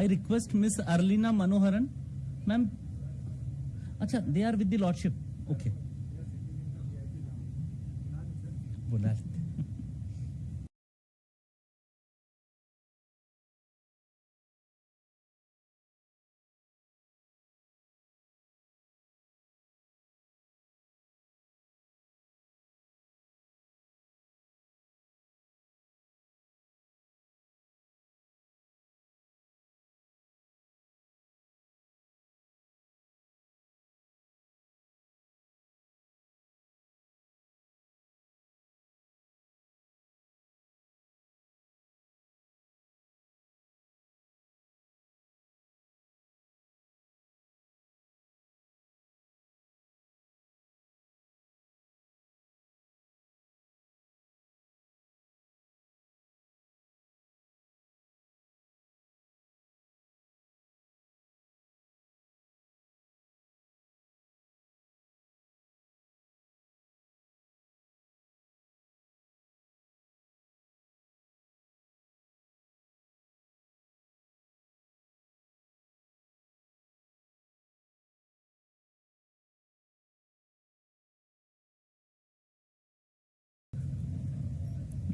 I request Miss Arlina Manoharan, ma'am. अच्छा, they are with the lordship. Okay. बुला लेते.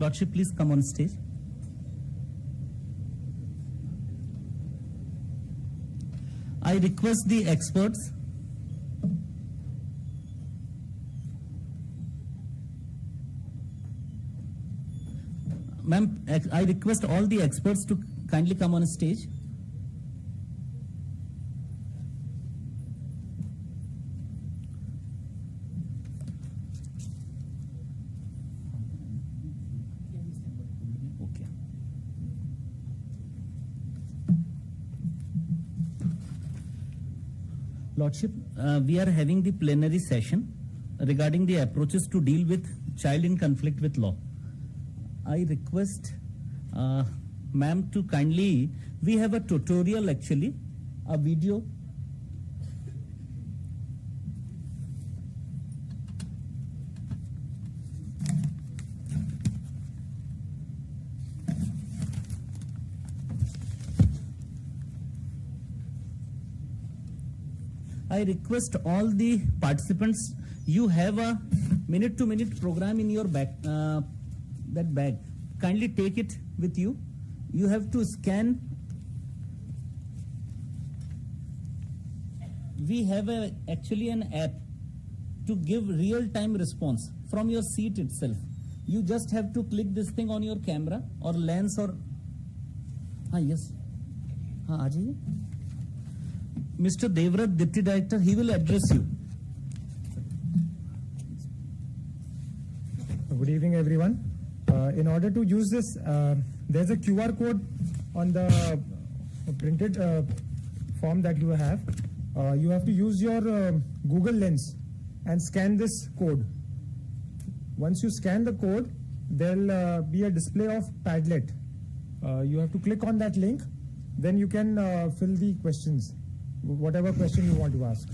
Lordship, please come on stage. I request the experts. Ma'am, I request all the experts to kindly come on stage. Lordship, we are having the plenary session regarding the approaches to deal with child in conflict with law. I request ma'am to kindly, we have a tutorial actually, a video. I request all the participants, you have a minute-to-minute program in your bag, that bag. Kindly take it with you. You have to scan. We have actually an app to give real-time response from your seat itself. You just have to click this thing on your camera or lens or. Yes. आ जाइए. Mr. Devrat, Deputy Director, he will address you. Good evening, everyone. In order to use this, there's a QR code on the printed form that you have. You have to use your Google Lens and scan this code. Once you scan the code, there'll be a display of Padlet. You have to click on that link, then you can fill the questions. Whatever question you want to ask.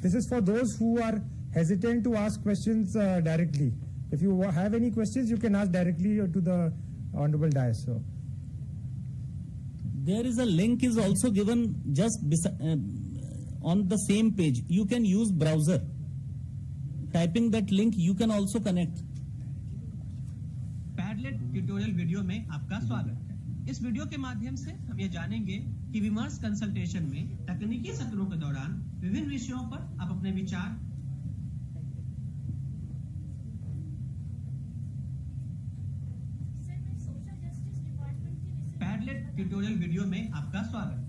This is for those who are hesitant to ask questions directly. If you have any questions, you can ask directly to the Honorable Dais. So. There is a link is also given just on the same page. You can use browser. Typing that link, you can also connect. Padlet tutorial video में आपका स्वागत है। इस video के माध्यम से हम ये जानेंगे कि विमर्श कंसल्टेशन में तकनीकी सत्रों के दौरान विभिन्न विषयों पर आप अपने विचार। पैडलेट ट्यूटोरियल वीडियो में आपका स्वागत है।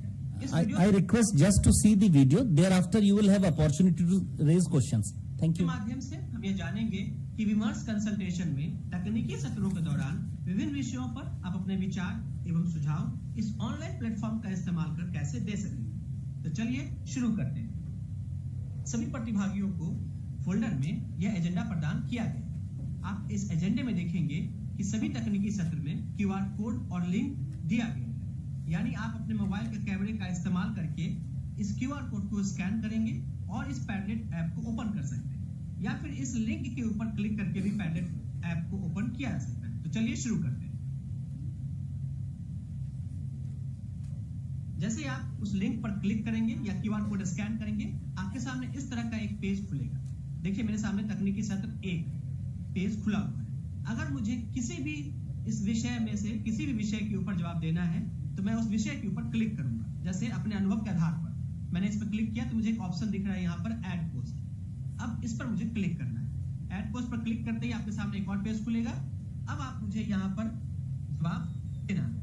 I request just to see the video. Thereafter, you will have opportunity to raise questions. Thank you. के माध्यम से हम ये जानेंगे कि विमर्श कंसल्टेशन में तकनीकी सत्रों के दौरान विभिन्न विषयों पर आप अपने विचार एवं सुझाव इस ऑनलाइन प्लेटफॉर्म का इस्तेमाल कर कैसे दे सकेंगे। तो चलिए शुरू करते हैं। सभी प्रतिभागियों को फोल्डर में यह एजेंडा प्रदान किया गया। आप इस एजेंडे में देखेंगे कि सभी तकनीकी सत्र में क्यूआर कोड और लिंक दिया गया है, यानी आप अपने मोबाइल के कैमरे का इस्तेमाल करके इस क्यूआर कोड को स्कैन करेंगे और इस पैडलेट ऐप को ओपन कर सकते हैं, या फिर इस लिंक के ऊपर क्लिक करके भी पैडलेट ऐप को ओपन किया जा सकता है। तो चलिए शुरू करते हैं। जैसे आप उस लिंक पर क्लिक करेंगे या क्यूआर कोड स्कैन करेंगे, आपके सामने इस तरह का एक पेज खुलेगा। देखिए मेरे सामने तकनीकी सत्र 1 पेज खुला हुआ है। अगर मुझे किसी भी इस विषय में से किसी भी विषय के ऊपर जवाब देना है तो मैं उस विषय के ऊपर क्लिक करूंगा। जैसे अपने अनुभव के आधार पर मैंने इस पर क्लिक किया तो मुझे एक ऑप्शन दिख रहा है यहाँ पर ऐड पोस्ट। अब इस पर मुझे क्लिक करना है। ऐड पोस्ट पर क्लिक करते ही आपके सामने एक और पेज खुलेगा। अब आप मुझे यहाँ पर जवाब देना है।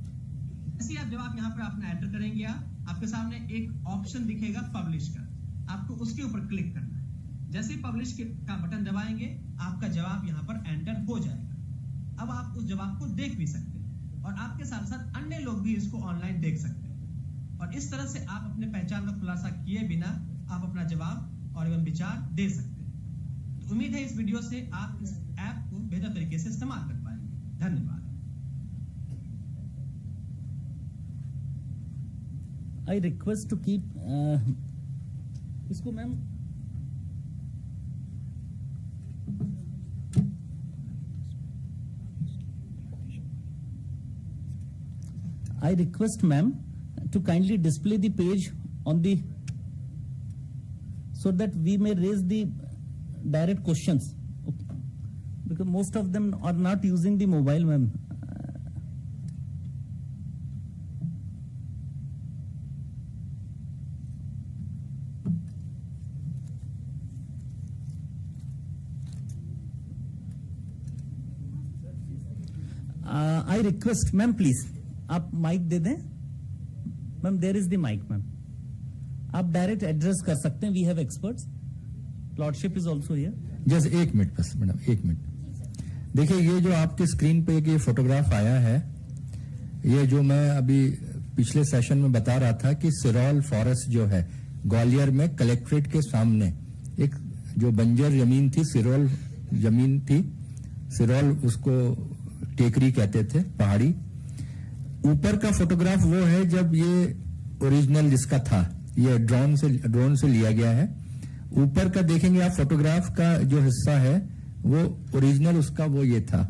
जैसे आप जवाब यहाँ पर अपना एंटर करेंगे, आपके सामने एक ऑप्शन दिखेगा पब्लिश का, आपको उसके ऊपर क्लिक करना है। जैसे पब्लिश का बटन दबाएंगे आपका जवाब यहाँ पर एंटर हो जाएगा। अब आप उस जवाब को देख भी सकते हैं और आपके साथ साथ अन्य लोग भी इसको ऑनलाइन देख सकते हैं और इस तरह से आप अपने पहचान का खुलासा किए बिना आप अपना जवाब और एवं विचार दे सकते हैं। तो उम्मीद है इस वीडियो से आप इस ऐप को बेहतर तरीके से इस्तेमाल कर पाएंगे। धन्यवाद। I request to keep इसको ma'am I request ma'am to kindly display the page on the so that we may raise the direct questions. Okay. Because most of them are not using the mobile, ma'am. I request ma'am please आप mike दे दें। Ma'am there is the mike ma'am, आप direct address कर सकते हैं। We have experts, lordship is also here. Just 1 minute बस madam, 1 minute. देखिए ये जो आपके स्क्रीन पे ये फोटोग्राफ आया है, ये जो मैं अभी पिछले सेशन में बता रहा था कि सिरौल फॉरेस्ट जो है ग्वालियर में कलेक्ट्रेट के सामने एक जो बंजर जमीन थी, सिरौल जमीन थी, सिरौल उसको टेकरी कहते थे, पहाड़ी। ऊपर का फोटोग्राफ वो है जब ये ओरिजिनल जिसका था, ये ड्रोन से लिया गया है। ऊपर का देखेंगे आप फोटोग्राफ का जो हिस्सा है वो ओरिजिनल उसका वो ये था।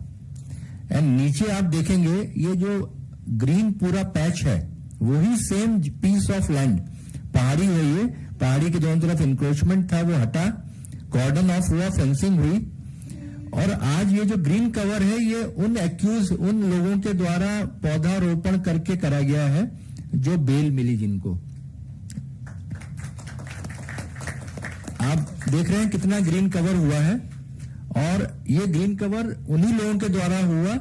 एंड नीचे आप देखेंगे ये जो ग्रीन पूरा पैच है वही सेम पीस ऑफ लैंड, पहाड़ी है ये, पहाड़ी के दोनों तरफ इंक्रोचमेंट था वो हटा, कॉर्डन ऑफ हुआ, फेंसिंग हुई और आज ये जो ग्रीन कवर है ये उन लोगों के द्वारा पौधारोपण करके करा गया है जो बेल मिली जिनको। आप देख रहे हैं कितना ग्रीन कवर हुआ है और ये ग्रीन कवर उन्हीं लोगों के द्वारा हुआ।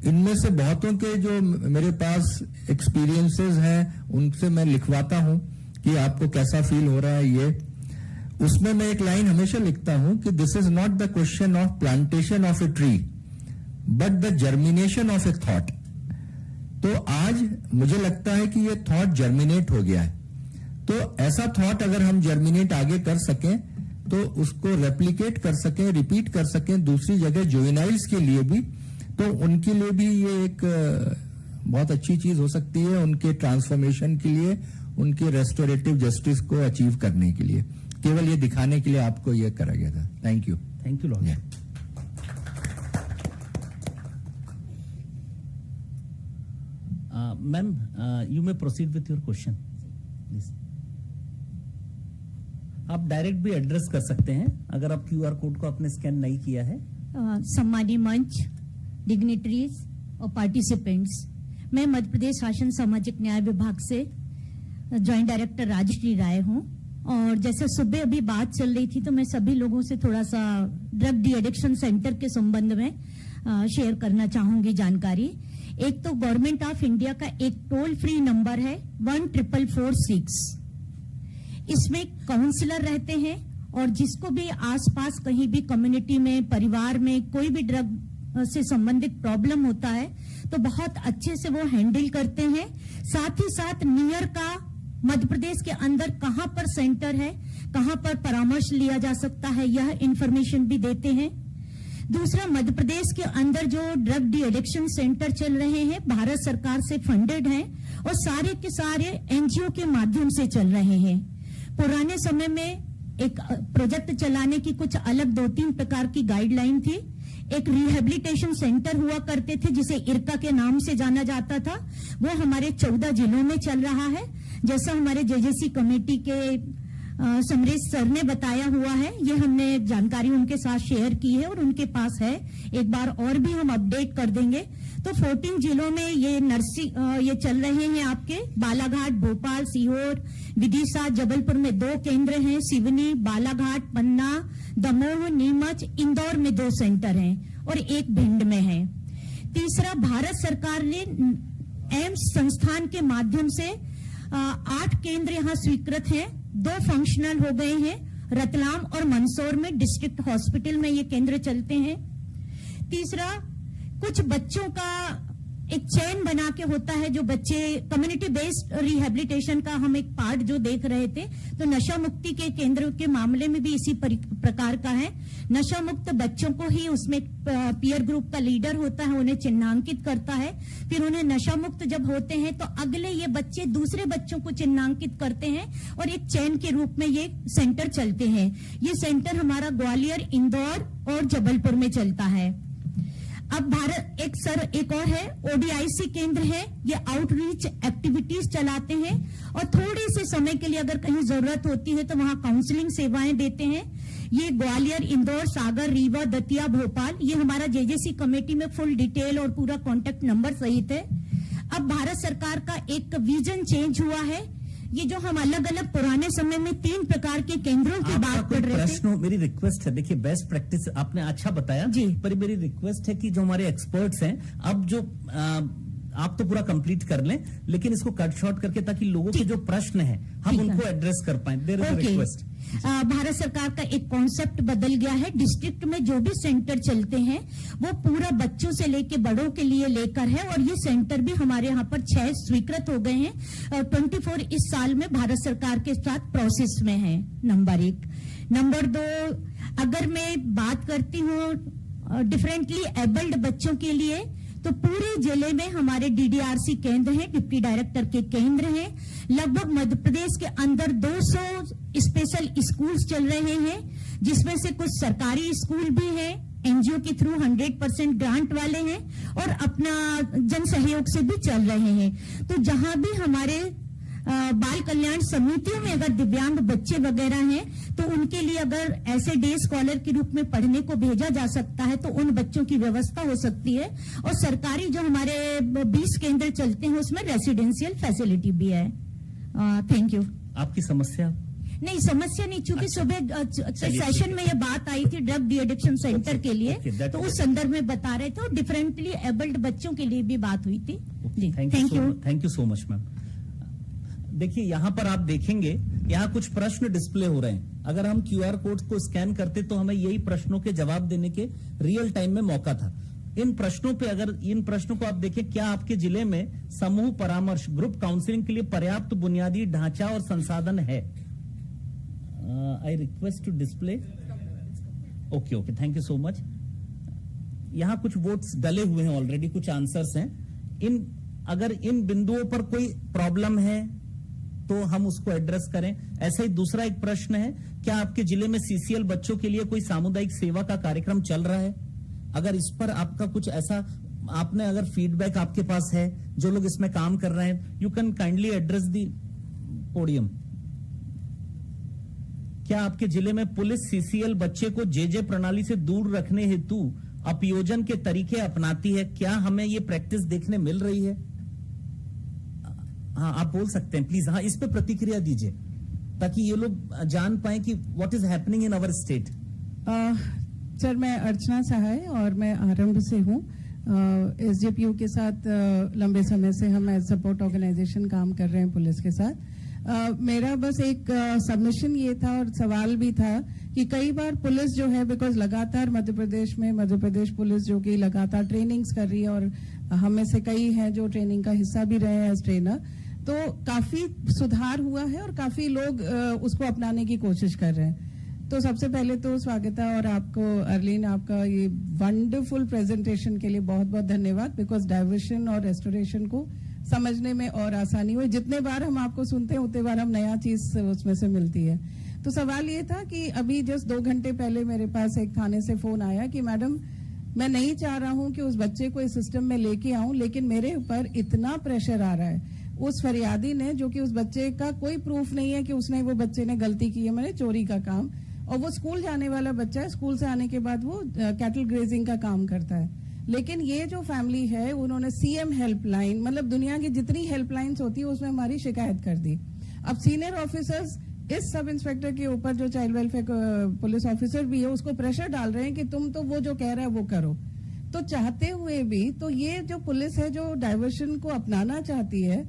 इनमें से बहुतों के जो मेरे पास एक्सपीरियंसेस हैं उनसे मैं लिखवाता हूं कि आपको कैसा फील हो रहा है। ये उसमें मैं एक लाइन हमेशा लिखता हूं कि this is not the question of plantation of a tree but the germination of A thought. तो आज मुझे लगता है कि ये थॉट जर्मिनेट हो गया है। तो ऐसा थॉट अगर हम जर्मिनेट आगे कर सकें तो उसको रेप्लिकेट कर सकें, रिपीट कर सकें दूसरी जगह जुवेनाइल्स के लिए भी, तो उनके लिए भी ये एक बहुत अच्छी चीज हो सकती है, उनके ट्रांसफॉर्मेशन के लिए, उनके रेस्टोरेटिव जस्टिस को अचीव करने के लिए। केवल ये दिखाने के लिए आपको ये करा गया था। Thank you. Thank you Lord. Ma'am you may proceed with your question please. आप डायरेक्ट भी एड्रेस कर सकते हैं अगर आप क्यूआर कोड को आपने स्कैन नहीं किया है। सम्मानी मंच, डिग्नेटरीज और पार्टिसिपेंट्स, मैं मध्य प्रदेश शासन सामाजिक न्याय विभाग से ज्वाइंट डायरेक्टर राजश्री राय हूं और जैसे सुबह अभी बात चल रही थी तो मैं सभी लोगों से थोड़ा सा ड्रग डी एडिक्शन सेंटर के संबंध में शेयर करना चाहूंगी जानकारी। एक तो गवर्नमेंट ऑफ इंडिया का एक टोल फ्री नंबर है 1446, इसमें काउंसलर रहते हैं और जिसको भी आसपास कहीं भी कम्युनिटी में, परिवार में कोई भी ड्रग से संबंधित प्रॉब्लम होता है तो बहुत अच्छे से वो हैंडल करते हैं। साथ ही साथ नियर का मध्य प्रदेश के अंदर कहां पर सेंटर है, कहां पर परामर्श लिया जा सकता है, यह इंफॉर्मेशन भी देते हैं। दूसरा, मध्य प्रदेश के अंदर जो ड्रग डी एडिक्शन सेंटर चल रहे हैं भारत सरकार से फंडेड हैं और सारे के सारे एनजीओ के माध्यम से चल रहे हैं। पुराने समय में एक प्रोजेक्ट चलाने की कुछ अलग 2-3 प्रकार की गाइडलाइन थी। एक रिहेबिलिटेशन सेंटर हुआ करते थे जिसे इरका के नाम से जाना जाता था, वो हमारे 14 जिलों में चल रहा है, जैसा हमारे जेजेसी कमेटी के समरेश सर ने बताया हुआ है, ये हमने जानकारी उनके साथ शेयर की है और उनके पास है, एक बार और भी हम अपडेट कर देंगे। तो 14 जिलों में ये चल रहे हैं आपके बालाघाट, भोपाल, सीहोर, विदिशा, जबलपुर में 2 केंद्र हैं, सिवनी, बालाघाट, पन्ना, दमोह, नीमच, इंदौर में 2 सेंटर हैं और 1 भिंड में है। तीसरा, भारत सरकार ने एम्स संस्थान के माध्यम से 8 केंद्र यहां स्वीकृत हैं, 2 फंक्शनल हो गए हैं, रतलाम और मंदसौर में डिस्ट्रिक्ट हॉस्पिटल में ये केंद्र चलते हैं। तीसरा, कुछ बच्चों का एक चेन बना के होता है, जो बच्चे कम्युनिटी बेस्ड रिहेबिलिटेशन का हम एक पार्ट जो देख रहे थे, तो नशा मुक्ति के केंद्र के मामले में भी इसी प्रकार का है। नशा मुक्त बच्चों को ही उसमें पीयर ग्रुप का लीडर होता है, उन्हें चिन्हांकित करता है, फिर उन्हें नशा मुक्त जब होते हैं तो अगले ये बच्चे दूसरे बच्चों को चिन्हांकित करते हैं और एक चेन के रूप में ये सेंटर चलते हैं। ये सेंटर हमारा ग्वालियर, इंदौर और जबलपुर में चलता है। अब भारत एक और है, ओडीआईसी केंद्र है, ये आउटरीच एक्टिविटीज चलाते हैं और थोड़े से समय के लिए अगर कहीं जरूरत होती है तो वहां काउंसलिंग सेवाएं देते हैं। ये ग्वालियर, इंदौर, सागर, रीवा, दतिया, भोपाल, ये हमारा जेजेसी कमेटी में फुल डिटेल और पूरा कॉन्टेक्ट नंबर सहित है। अब भारत सरकार का एक विजन चेंज हुआ है, ये जो हम अलग अलग पुराने समय में 3 प्रकार के केंद्रों की बात कर रहे थे। प्रश्न, मेरी रिक्वेस्ट है, देखिए बेस्ट प्रैक्टिस आपने अच्छा बताया जी, पर मेरी रिक्वेस्ट है कि जो हमारे एक्सपर्ट्स हैं, अब जो आप तो पूरा कंप्लीट कर लें, लेकिन इसको कट शॉर्ट करके ताकि लोगों के जो प्रश्न हैं हम उनको एड्रेस कर पाए। There is a request. Bharat सरकार का एक कॉन्सेप्ट बदल गया है, डिस्ट्रिक्ट में जो भी सेंटर चलते हैं वो पूरा बच्चों से लेके बड़ों के लिए लेकर है और ये सेंटर भी हमारे यहाँ पर 6 स्वीकृत हो गए हैं। 24 इस साल में भारत सरकार के साथ प्रोसेस में है, नंबर 1। नंबर 2, अगर मैं बात करती हूँ डिफरेंटली एबल्ड बच्चों के लिए, तो पूरे जिले में हमारे डीडीआरसी केंद्र हैं, डिप्टी डायरेक्टर के केंद्र हैं। लगभग मध्य प्रदेश के अंदर 200 स्पेशल स्कूल्स चल रहे हैं, जिसमें से कुछ सरकारी स्कूल भी हैं, एनजीओ के थ्रू 100% ग्रांट वाले हैं और अपना जन सहयोग से भी चल रहे हैं। तो जहां भी हमारे बाल कल्याण समितियों में अगर दिव्यांग बच्चे वगैरह हैं तो उनके लिए अगर ऐसे डे स्कॉलर के रूप में पढ़ने को भेजा जा सकता है तो उन बच्चों की व्यवस्था हो सकती है। और सरकारी जो हमारे 20 केंद्र चलते हैं उसमें रेसिडेंशियल फैसिलिटी भी है। Thank you. आपकी समस्या? नहीं, समस्या नहीं, चूंकि सुबह सेशन में ये बात आई थी ड्रग डी एडिक्शन सेंटर के लिए, तो उस संदर्भ में बता रहे थे और डिफरेंटली एबल्ड बच्चों के लिए भी बात हुई थी। जी, thank you so much ma'am. देखिए यहां पर आप देखेंगे, यहां कुछ प्रश्न डिस्प्ले हो रहे हैं। अगर हम क्यूआर कोड को स्कैन करते तो हमें यही प्रश्नों के जवाब देने के रियल टाइम में मौका था। इन प्रश्नों को आप देखें, क्या आपके जिले में समूह परामर्श, ग्रुप काउंसलिंग के लिए पर्याप्त बुनियादी ढांचा और संसाधन है? I request to display. Okay, thank you so much. यहां कुछ वोट्स डले हुए हैं ऑलरेडी, कुछ आंसर्स हैं। अगर इन बिंदुओं पर कोई प्रॉब्लम है तो हम उसको एड्रेस करें। ऐसा ही दूसरा एक प्रश्न है, क्या आपके जिले में सीसीएल बच्चों के लिए कोई सामुदायिक सेवा का कार्यक्रम चल रहा है? अगर इस पर आपका कुछ ऐसा, आपने अगर फीडबैक आपके पास है, जो लोग इसमें काम कर रहे हैं, you can kindly address the podium. क्या आपके जिले में पुलिस सीसीएल बच्चे को जेजे प्रणाली से दूर रखने हेतु अपयोजन के तरीके अपनाती है? क्या हमें ये प्रैक्टिस देखने मिल रही है? हाँ, आप बोल सकते हैं प्लीज। हाँ, इस पे प्रतिक्रिया दीजिए ताकि ये लोग जान पाए कि what is happening in our state. Sir, मैं अर्चना सहाय और मैं आरंभ से हूँ। एसजेपीयू के साथ लंबे समय से हम एज सपोर्ट ऑर्गेनाइजेशन काम कर रहे हैं पुलिस के साथ। मेरा बस एक सबमिशन ये था और सवाल भी था कि कई बार पुलिस जो है, बिकॉज लगातार मध्य प्रदेश पुलिस जो कि लगातार ट्रेनिंग्स कर रही है और हम में से कई हैं जो ट्रेनिंग का हिस्सा भी रहे हैं एज ट्रेनर, तो काफी सुधार हुआ है और काफी लोग उसको अपनाने की कोशिश कर रहे हैं। तो सबसे पहले तो स्वागत है और आपको अर्लीन, आपका ये वंडरफुल प्रेजेंटेशन के लिए बहुत बहुत धन्यवाद, बिकॉज डाइवर्शन और रेस्टोरेशन को समझने में और आसानी हुई। जितने बार हम आपको सुनते हैं उतने बार हम नया चीज उसमें से मिलती है। तो सवाल ये था कि अभी जस्ट 2 घंटे पहले मेरे पास एक थाने से फोन आया कि मैडम, मैं नहीं चाह रहा हूं कि उस बच्चे को इस सिस्टम में लेके आऊं, लेकिन मेरे ऊपर इतना प्रेशर आ रहा है, उस फरियादी ने, जो कि उस बच्चे का कोई प्रूफ नहीं है कि उसने, वो बच्चे ने गलती की है, मैंने चोरी का काम, और वो स्कूल जाने वाला बच्चा है, स्कूल से आने के बाद वो कैटल ग्रेजिंग का काम करता है। लेकिन ये जो फैमिली है, उन्होंने सीएम हेल्पलाइन, मतलब दुनिया की जितनी हेल्पलाइंस होती है उसमें हमारी शिकायत कर दी। अब सीनियर ऑफिसर्स इस सब इंस्पेक्टर के ऊपर, जो चाइल्ड वेलफेयर पुलिस ऑफिसर भी है, उसको प्रेशर डाल रहे हैं कि तुम तो वो जो कह रहा है वो करो। तो चाहते हुए भी, तो ये जो पुलिस है जो डाइवर्शन को अपनाना चाहती है,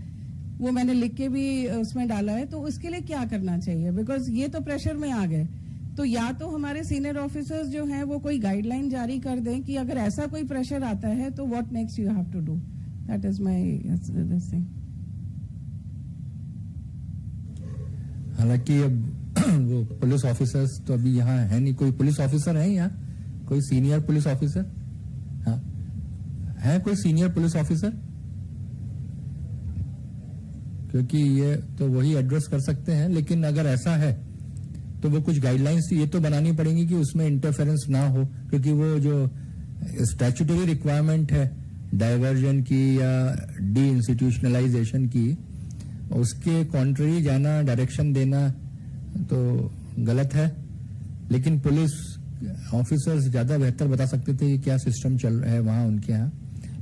वो मैंने लिख के भी उसमें डाला है, तो उसके लिए क्या करना चाहिए? बिकॉज ये तो प्रेशर में आ गए। तो या तो हमारे सीनियर ऑफिसर्स जो हैं वो कोई गाइडलाइन जारी कर दें कि अगर ऐसा कोई प्रेशर आता है तो what next you have to do. That is my thing. हालांकि अब वो पुलिस ऑफिसर्स तो अभी यहाँ है नहीं। कोई पुलिस ऑफिसर है यहाँ? कोई सीनियर पुलिस ऑफिसर? हाँ, है कोई सीनियर पुलिस ऑफिसर? क्योंकि ये तो वही एड्रेस कर सकते हैं, लेकिन अगर ऐसा है तो वो कुछ गाइडलाइंस ये तो बनानी पड़ेंगी कि उसमें इंटरफेरेंस ना हो, क्योंकि वो जो स्टैट्यूटरी रिक्वायरमेंट है डाइवर्जन की या डी इंस्टीट्यूशनलाइजेशन की, उसके कॉन्ट्ररी जाना, डायरेक्शन देना तो गलत है। लेकिन पुलिस ऑफिसर्स ज्यादा बेहतर बता सकते थे कि क्या सिस्टम चल रहा है वहां उनके यहाँ,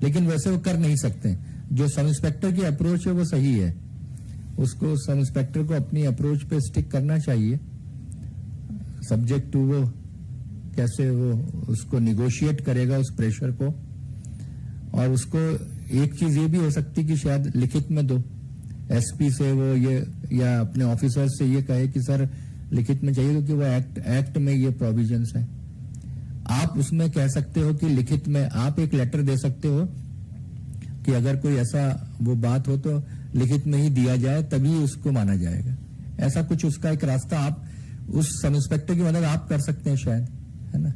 लेकिन वैसे वो कर नहीं सकते। जो सब इंस्पेक्टर की अप्रोच है वो सही है, उसको सब इंस्पेक्टर को अपनी अप्रोच पे स्टिक करना चाहिए, सब्जेक्ट टू वो कैसे वो उसको निगोशिएट करेगा उस प्रेशर को। और उसको एक चीज ये भी हो सकती कि शायद लिखित में दो, एसपी से वो ये या अपने ऑफिसर से ये कहे कि सर लिखित में चाहिए, क्योंकि वो एक्ट में ये प्रोविजंस है। आप उसमें कह सकते हो कि लिखित में आप एक लेटर दे सकते हो कि अगर कोई ऐसा वो बात हो तो लिखित में ही दिया जाए, तभी उसको माना जाएगा। ऐसा कुछ उसका एक रास्ता आप उस सब इंस्पेक्टर की मदद आप कर सकते हैं शायद, है ना?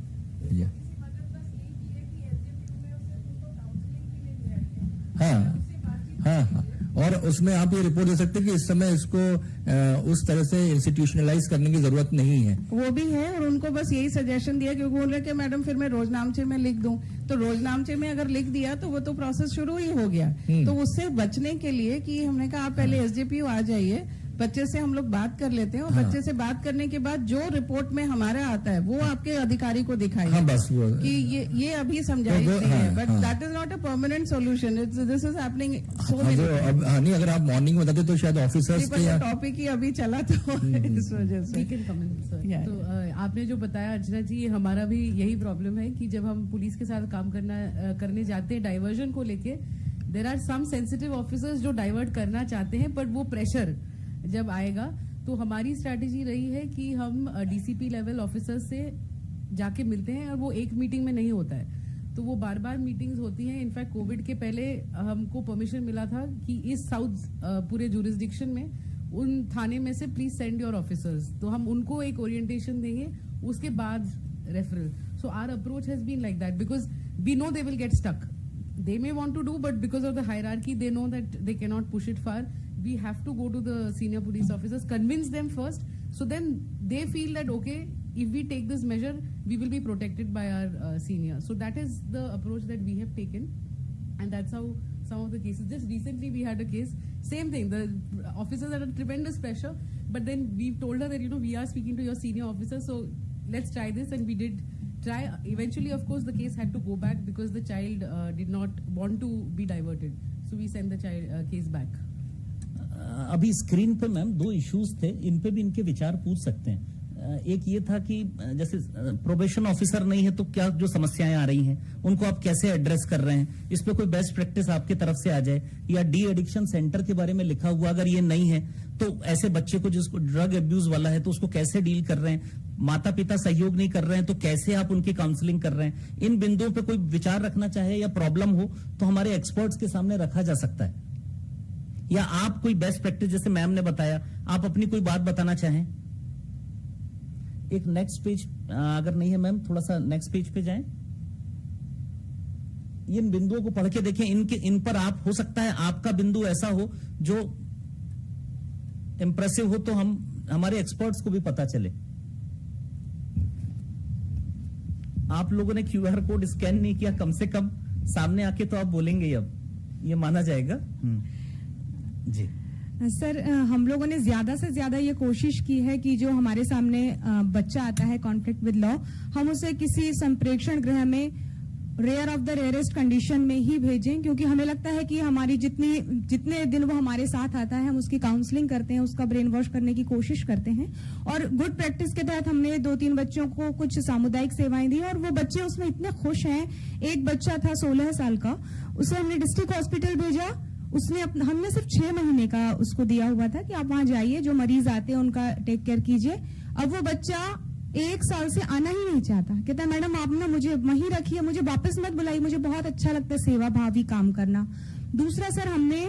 हाँ, और उसमें आप ये रिपोर्ट दे सकते हैं कि इस समय इसको उस तरह से इंस्टीट्यूशनलाइज करने की जरूरत नहीं है। वो भी है, और उनको बस यही सजेशन दिया, क्योंकि बोल रहे कि मैडम फिर मैं रोजनामचे में लिख दूं, तो रोजनामचे में अगर लिख दिया तो वो तो प्रोसेस शुरू ही हो गया। तो उससे बचने के लिए कि हमने कहा आप पहले एसडीपीओ आ जाइए, बच्चे से हम लोग बात कर लेते हैं, और बच्चे से बात करने के बाद जो रिपोर्ट में हमारा आता है वो आपके अधिकारी को दिखाइए। हाँ, बस वो कि ये अभी समझाइश नहीं है, but that is not a permanent solution. This is happening so many. नहीं, अगर आप मॉर्निंग में बताते तो शायद ऑफिसर्स के टॉपिक ही अभी चला तो इस वजह से। तो आपने जो बताया अर्चना जी, हमारा भी यही प्रॉब्लम है कि जब हम पुलिस के साथ काम करने जाते हैं डाइवर्जन को लेके, there are some sensitive officers जो डाइवर्ट करना चाहते हैं, बट वो प्रेशर जब आएगा तो हमारी स्ट्रैटेजी रही है कि हम डीसीपी लेवल ऑफिसर से जाके मिलते हैं, और वो एक मीटिंग में नहीं होता है, तो वो बार बार मीटिंग्स होती हैं। इनफैक्ट कोविड के पहले हमको परमिशन मिला था कि इस साउथ पूरे जुरिस्डिक्शन में उन थाने में से प्लीज सेंड योर ऑफिसर्स, तो हम उनको एक ओरिएंटेशन देंगे, उसके बाद referral. So our approach has been like that, because we know they will get stuck, they may want to do, but because of the hierarchy they know that they cannot push it far. We have to go to the senior police officers, convince them first, so then they feel that okay, if we take this measure we will be protected by our senior. So that is the approach that we have taken, and that's how some of the cases, just recently we had a case, same thing, the officers had a tremendous pressure, but then we told her that we are speaking to your senior officer, so let's try this, and we did try. Eventually, of course, the case had to go back because the child did not want to be diverted. So we sent the child case back. अभी screen पे ma'am दो issues थे, इन पे भी इनके विचार पूछ सकते हैं। एक ये था कि जैसे प्रोबेशन ऑफिसर नहीं है तो क्या जो समस्याएं आ रही हैं उनको आप कैसे एड्रेस कर रहे हैं, इस पे कोई बेस्ट प्रैक्टिस आपकी तरफ से आ जाए, या डी एडिक्शन सेंटर के बारे में लिखा हुआ अगर ये नहीं है तो ऐसे बच्चे को जिसको ड्रग अब्यूज वाला है तो उसको कैसे डील कर रहे हैं, माता पिता सहयोग नहीं कर रहे हैं तो कैसे आप उनकी काउंसलिंग कर रहे हैं। इन बिंदुओं पे कोई विचार रखना चाहे या प्रॉब्लम हो तो हमारे एक्सपर्ट्स के सामने रखा जा सकता है, या आप कोई बेस्ट प्रैक्टिस जैसे मैम ने बताया आप अपनी कोई बात बताना चाहें। एक नेक्स्ट पेज अगर नहीं है मैम, थोड़ा सा नेक्स्ट पेज पे जाएं। इन बिंदुओं को पढ़ के देखें, इन पर आप हो सकता है आपका बिंदु ऐसा हो जो इंप्रेसिव हो तो हमारे एक्सपर्ट्स को भी पता चले। आप लोगों ने क्यूआर कोड स्कैन नहीं किया, कम से कम सामने आके तो आप बोलेंगे, अब ये माना जाएगा। जी सर, हम लोगों ने ज्यादा से ज्यादा ये कोशिश की है कि जो हमारे सामने बच्चा आता है कॉन्फ्लिक्ट विद लॉ, हम उसे किसी संप्रेक्षण गृह में rare of the rarest condition में ही भेजें, क्योंकि हमें लगता है कि हमारी जितने दिन वो हमारे साथ आता है हम उसकी काउंसलिंग करते हैं, उसका ब्रेन वॉश करने की कोशिश करते हैं। और गुड प्रैक्टिस के तहत हमने 2-3 बच्चों को कुछ सामुदायिक सेवाएं दी और वो बच्चे उसमें इतने खुश हैं। एक बच्चा था 16 साल का, उसे हमने डिस्ट्रिक्ट हॉस्पिटल भेजा। उसने हमने सिर्फ 6 महीने का उसको दिया हुआ था कि आप वहां जाइए, जो मरीज आते हैं उनका टेक केयर कीजिए। अब वो बच्चा 1 साल से आना ही नहीं चाहता, कहता है मैडम आप ना मुझे वहीं रखिए, मुझे वापस मत बुलाइए, मुझे बहुत अच्छा लगता है सेवा भावी काम करना। दूसरा सर, हमने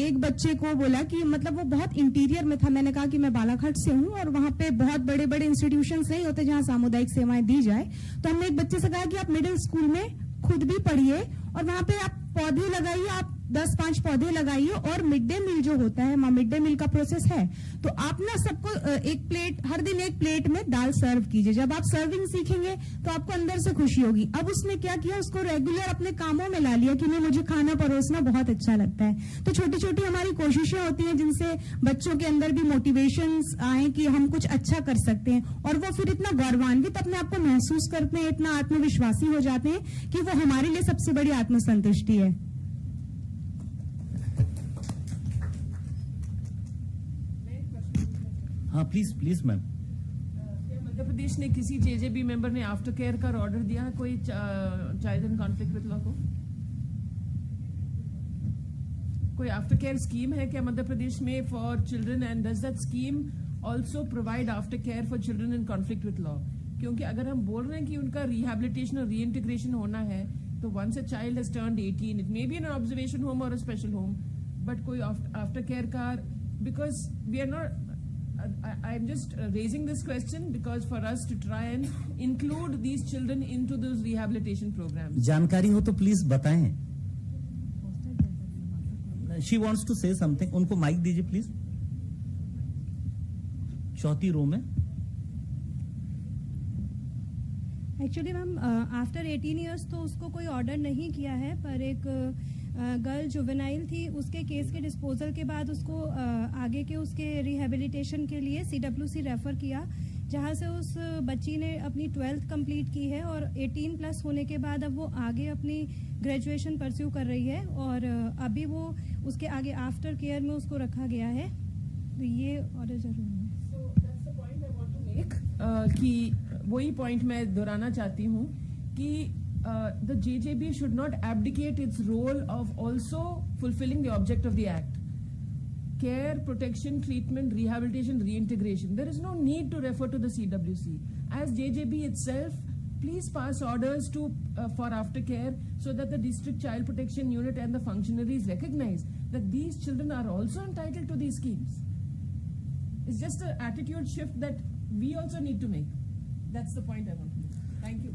एक बच्चे को बोला कि मतलब वो बहुत इंटीरियर में था, मैंने कहा कि मैं बालाघाट से हूं और वहां पे बहुत बड़े बड़े इंस्टीट्यूशंस नहीं होते जहां सामुदायिक सेवाएं दी जाए, तो हमने एक बच्चे से कहा कि आप मिडिल स्कूल में खुद भी पढ़िए और वहां पे आप पौधे लगाइए, आप 10-5 पौधे लगाइए और मिड डे मील जो होता है, मिड डे मील का प्रोसेस है, तो आप ना सबको एक प्लेट, हर दिन एक प्लेट में दाल सर्व कीजिए। जब आप सर्विंग सीखेंगे तो आपको अंदर से खुशी होगी। अब उसने क्या किया, उसको रेगुलर अपने कामों में ला लिया कि नहीं मुझे खाना परोसना बहुत अच्छा लगता है। तो छोटी छोटी हमारी कोशिशें होती हैं जिनसे बच्चों के अंदर भी मोटिवेशंस आए कि हम कुछ अच्छा कर सकते हैं, और वो फिर इतना गौरवान्वित अपने आप को महसूस करते हैं, इतना आत्मविश्वासी हो जाते हैं कि वो हमारे लिए सबसे बड़ी आत्मसंतुष्टि है। हाँ प्लीज मैम। मध्य प्रदेश ने किसी जेजेबी मेंबर ने आफ्टर केयर का ऑर्डर दिया है कोई child in conflict with law को? कोई आफ्टर केयर स्कीम है क्या मध्य प्रदेश में for children, and does that scheme also provide after care for children in conflict with law? क्योंकि अगर हम बोल रहे हैं कि उनका रिहेबिलिटेशन और रीइंटीग्रेशन होना है, तो once a child has turned 18, it may be in an observation home और अ स्पेशल होम, बट कोई आफ्टर केयर का, because we are not, I'm just raising this question because for us to try and include these children into those rehabilitation programs. जानकारी हो तो please बताएं। She wants to say something. उनको mic दीजिए please. चौथी रो में। Actually ma'am after 18 years तो उसको कोई ऑर्डर नहीं किया है, पर एक गर्ल जुवेनाइल थी, उसके केस के डिस्पोजल के बाद उसको आगे के उसके रिहेबिलिटेशन के लिए CWC रेफर किया, जहां से उस बच्ची ने अपनी 12th कंप्लीट की है और 18 प्लस होने के बाद अब वो आगे अपनी ग्रेजुएशन परस्यू कर रही है और अभी वो उसके आगे आफ्टर केयर में उसको रखा गया है। तो ये ऑर्डर जरूर है। So that's the point I want to make, कि वही पॉइंट मैं दोहराना चाहती हूँ कि the JJB should not abdicate its role of also fulfilling the object of the act. Care, protection, treatment, rehabilitation, reintegration. There is no need to refer to the CWC. As JJB itself, please pass orders to for aftercare so that the district child protection unit and the functionaries recognize that these children are also entitled to these schemes. It's just an attitude shift that we also need to make. That's the point I want to make. Thank you.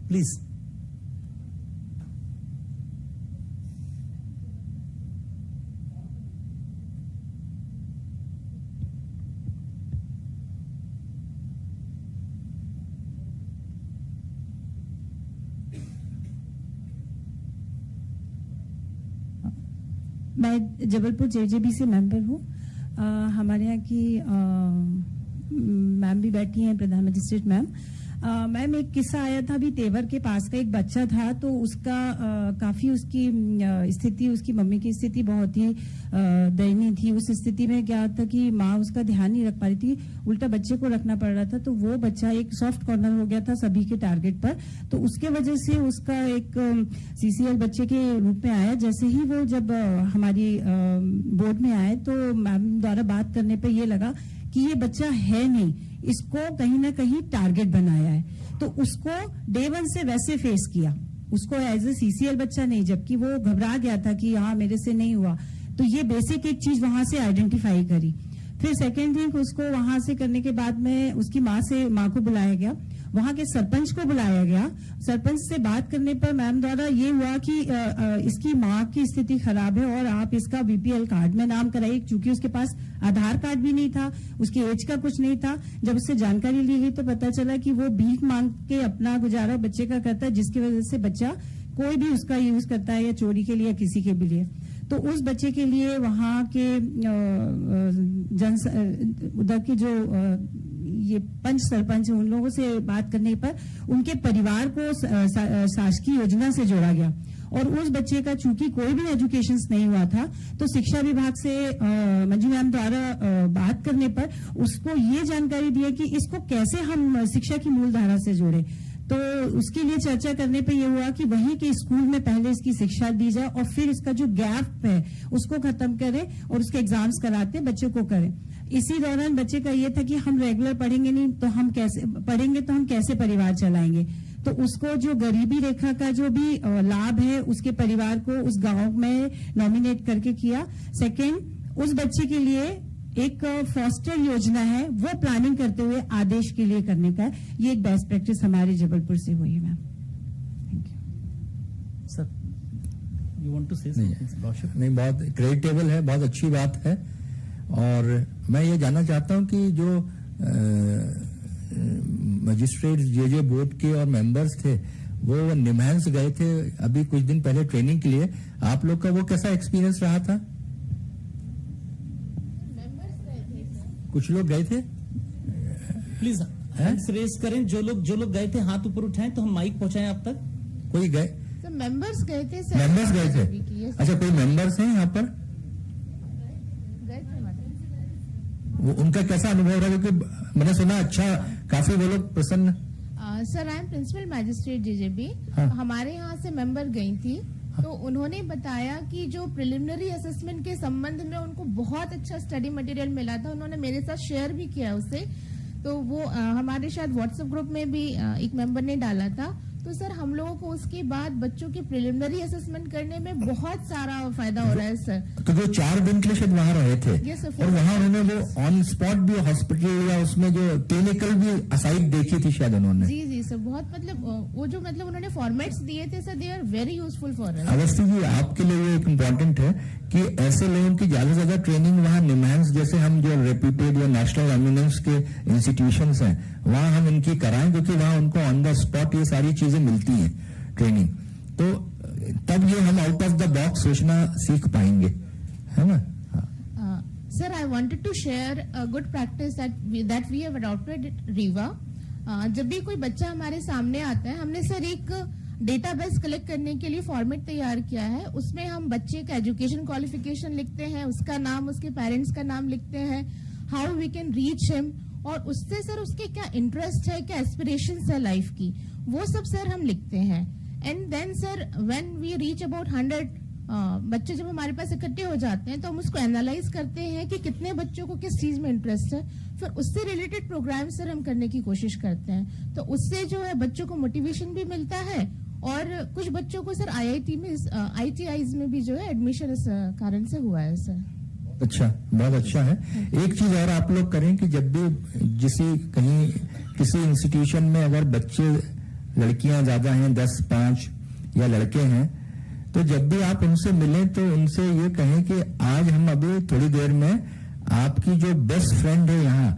Please. मैं Jabalpur JJB से member हूँ। हमारे यहाँ की ma'am भी बैठी हैं, प्रधान magistrate ma'am. Ma'am एक किस्सा आया था अभी तेवर के पास का, एक बच्चा था तो उसका काफी उसकी स्थिति, उसकी मम्मी की स्थिति बहुत ही दयनीय थी। उस स्थिति में क्या था कि माँ उसका ध्यान नहीं रख पा रही थी, उल्टा बच्चे को रखना पड़ रहा था, तो वो बच्चा एक सॉफ्ट कॉर्नर हो गया था सभी के टारगेट पर। तो उसके वजह से उसका एक CCL बच्चे के रूप में आया। जैसे ही वो जब हमारी बोर्ड में आए तो मैम द्वारा बात करने पर यह लगा कि ये बच्चा है नहीं, इसको कहीं ना कहीं टारगेट बनाया है। तो उसको डे 1 से वैसे फेस किया, उसको एज ए CCL बच्चा नहीं, जबकि वो घबरा गया था कि हाँ मेरे से नहीं हुआ। तो ये बेसिक एक चीज वहां से आइडेंटिफाई करी। फिर सेकेंड थिंग, उसको वहां से करने के बाद में उसकी माँ को बुलाया गया, वहां के सरपंच को बुलाया गया। सरपंच से बात करने पर मैम द्वारा ये हुआ कि इसकी माँ की स्थिति खराब है और आप इसका BPL कार्ड में नाम कराइए, क्योंकि उसके पास आधार कार्ड भी नहीं था, उसकी एज का कुछ नहीं था। जब उससे जानकारी ली गई तो पता चला कि वो भीख मांग के अपना गुजारा बच्चे का करता है, जिसकी वजह से बच्चा कोई भी उसका यूज करता है या चोरी के लिए या किसी के भी लिए। तो उस बच्चे के लिए वहाँ के उधर के जो ये पंच सरपंच उन लोगों से बात करने पर उनके परिवार को शासकीय योजना से जोड़ा गया और उस बच्चे का चूंकि कोई भी एजुकेशन नहीं हुआ था तो शिक्षा विभाग से मंजू मैम द्वारा बात करने पर उसको ये जानकारी दी कि इसको कैसे हम शिक्षा की मूल धारा से जोड़े। तो उसके लिए चर्चा करने पे ये हुआ कि वहीं के स्कूल में पहले इसकी शिक्षा दी जाए और फिर इसका जो गैप है उसको खत्म करें और उसके एग्जाम्स कराते बच्चों को करें। इसी दौरान बच्चे का ये था कि हम रेगुलर पढ़ेंगे नहीं तो हम कैसे पढ़ेंगे, तो हम कैसे परिवार चलाएंगे। तो उसको जो गरीबी रेखा का जो भी लाभ है उसके परिवार को उस गांव में नॉमिनेट करके किया। सेकंड, उस बच्चे के लिए एक फॉस्टर योजना है वो प्लानिंग करते हुए आदेश के लिए करने का है। ये एक बेस्ट प्रैक्टिस हमारे जबलपुर से हुई है ma'am. Thank you sir. You want to say नहीं, बहुत क्रेडिटेबल है, बहुत अच्छी बात है। और मैं ये जानना चाहता हूं कि जो मजिस्ट्रेट जे बोर्ड के और मेंबर्स थे वो निमहंस गए थे अभी कुछ दिन पहले ट्रेनिंग के लिए, आप लोग का वो कैसा एक्सपीरियंस रहा था? कुछ लोग गए थे, प्लीज हैंड्स रेज करें। जो लोग गए थे हाथ ऊपर उठाएं तो हम माइक पहुंचाएं आप तक। कोई गए? मेंबर्स गए थे सर। मेंबर्स गए थे? अच्छा, कोई मेंबर्स हैं यहाँ पर? वो उनका कैसा अनुभव रहा? क्योंकि मैंने सुना अच्छा काफी वो लोग प्रसन्न। Sir, I am principal magistrate JJB. हमारे यहाँ से मेंबर गई थी तो उन्होंने बताया कि जो प्रिलिमिनरी असेसमेंट के संबंध में उनको बहुत अच्छा स्टडी मटेरियल मिला था। उन्होंने मेरे साथ शेयर भी किया उसे, तो वो हमारे शायद व्हाट्सएप ग्रुप में भी एक मेंबर ने डाला था। तो सर हम लोगों को उसके बाद बच्चों के प्रिलिमिनरी असेसमेंट करने में बहुत सारा फायदा हो रहा है सर। तो जो 4 दिन के लिए शायद वहाँ रहे थे और वहाँ उन्होंने वो ऑन स्पॉट भी हॉस्पिटल या उसमें जो क्लिनिकल भी असाइड देखी थी शायद उन्होंने। जी सर, बहुत वो जो उन्होंने फॉर्मेट्स दिए थे sir, they are very useful for us. Awasthi ji, आपके लिए ये एक इम्पोर्टेंट है कि ऐसे लोगों की ज्यादा से ज्यादा ट्रेनिंग वहाँ निमहंस जैसे हम जो रेप्यूटेड या नेशनल एमिनेंस के इंस्टीट्यूशंस हैं वहाँ हम इनकी कराएं, क्योंकि वहाँ उनको ऑन द स्पॉट ये सारी चीजें मिलती हैं ट्रेनिंग। तो तब ये हम आउट ऑफ द बॉक्स सोचना सीख पाएंगे, है ना? Sir, I wanted to share a good practice that we have adopted at Rewa. जब भी कोई बच्चा हमारे सामने आता है, हमने सर एक डेटाबेस कलेक्ट करने के लिए फॉर्मेट तैयार किया है। उसमें हम बच्चे का एजुकेशन क्वालिफिकेशन लिखते हैं, उसका नाम, उसके पेरेंट्स का नाम लिखते हैं, how we can reach him, और उससे सर उसके क्या इंटरेस्ट है, क्या एस्पिरेशंस है लाइफ की, वो सब सर हम लिखते हैं। And then sir when we reach about 100 बच्चे जब हमारे पास इकट्ठे हो जाते हैं तो हम उसको एनालाइज करते हैं कि कितने बच्चों को किस चीज में इंटरेस्ट है, फिर उससे रिलेटेड प्रोग्राम सर हम करने की कोशिश करते हैं। तो उससे जो है बच्चों को मोटिवेशन भी मिलता है और कुछ बच्चों को सर IIT में ITIs में भी जो है एडमिशन इस कारण से हुआ है सर। अच्छा, बहुत अच्छा है। एक चीज और आप लोग करें कि जब भी किसी इंस्टीट्यूशन में अगर बच्चे लड़कियां ज्यादा हैं 10-5 या लड़के हैं, तो जब भी आप उनसे मिलें तो उनसे ये कहें कि आज हम अभी थोड़ी देर में आपकी जो बेस्ट फ्रेंड है यहाँ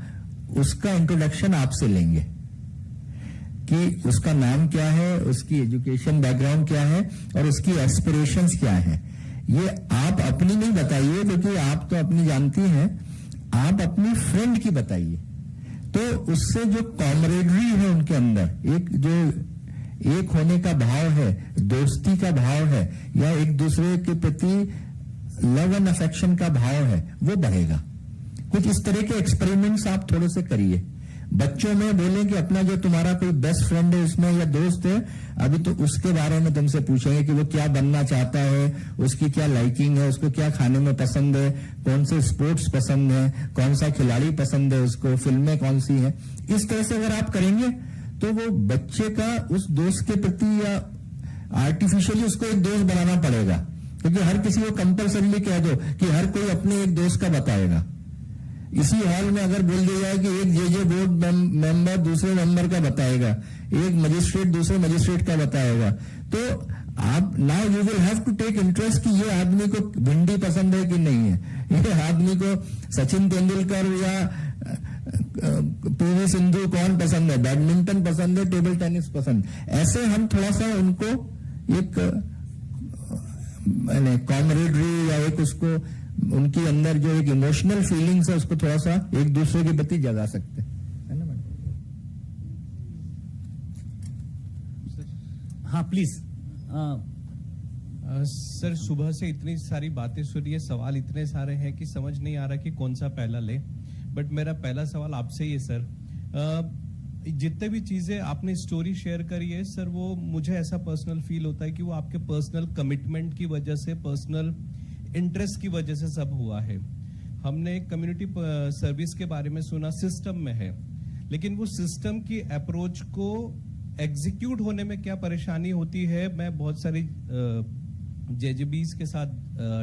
उसका इंट्रोडक्शन आपसे लेंगे कि उसका नाम क्या है, उसकी एजुकेशन बैकग्राउंड क्या है और उसकी एस्पिरेशंस क्या है। ये आप अपनी नहीं बताइए क्योंकि आप तो अपनी जानती हैं, आप अपनी फ्रेंड की बताइए। तो उससे जो कॉमरेडरी है उनके अंदर, एक होने का भाव है, दोस्ती का भाव है या एक दूसरे के प्रति लव एंड अफेक्शन का भाव है, वो बढ़ेगा। कुछ इस तरह के एक्सपेरिमेंट्स आप थोड़े से करिए। बच्चों में बोलें कि अपना जो तुम्हारा कोई बेस्ट फ्रेंड है उसमें या दोस्त है, अभी तो उसके बारे में तुमसे पूछेंगे कि वो क्या बनना चाहता है, उसकी क्या लाइकिंग है, उसको क्या खाने में पसंद है, कौन से स्पोर्ट्स पसंद है, कौन सा खिलाड़ी पसंद है उसको, फिल्में कौन सी हैं। इस तरह से अगर आप करेंगे तो वो बच्चे का उस दोस्त के प्रति या आर्टिफिशियली उसको एक दोस्त बनाना पड़ेगा, क्योंकि हर किसी को कंपल्सरीली कह दो कि हर कोई अपने एक दोस्त का बताएगा। इसी हॉल में अगर बोल दिया जाए कि एक जे बोर्ड मेंबर दूसरे मेंबर का बताएगा, एक मजिस्ट्रेट दूसरे मजिस्ट्रेट का बताएगा, तो आप now you will have to take interest कि ये आदमी को भिंडी पसंद है कि नहीं है, ये आदमी को सचिन तेंदुलकर या पीवी सिंधु कौन पसंद है, बैडमिंटन पसंद है, टेबल टेनिस पसंद। ऐसे हम थोड़ा सा उनको एक कॉमरेडरी या एक उसको उनकी अंदर जो एक इमोशनल फीलिंग्स है उसको थोड़ा सा एक दूसरे के प्रति जगा सकते हैं, है ना मैडम? हाँ प्लीज। सर सुबह से इतनी सारी बातें सुनी है, सवाल इतने सारे हैं कि समझ नहीं आ रहा कि कौन सा पहला ले। बट मेरा पहला सवाल आपसे ही है सर, जितने भी चीजें आपने स्टोरी शेयर करी है सर, वो मुझे ऐसा पर्सनल फील होता है कि वो आपके पर्सनल कमिटमेंट की वजह से, पर्सनल इंटरेस्ट की वजह से सब हुआ है। हमने कम्युनिटी सर्विस के बारे में सुना, सिस्टम में है, लेकिन वो सिस्टम की अप्रोच को एग्जीक्यूट होने में क्या परेशानी होती है। मैं बहुत सारी जेजेबीज के साथ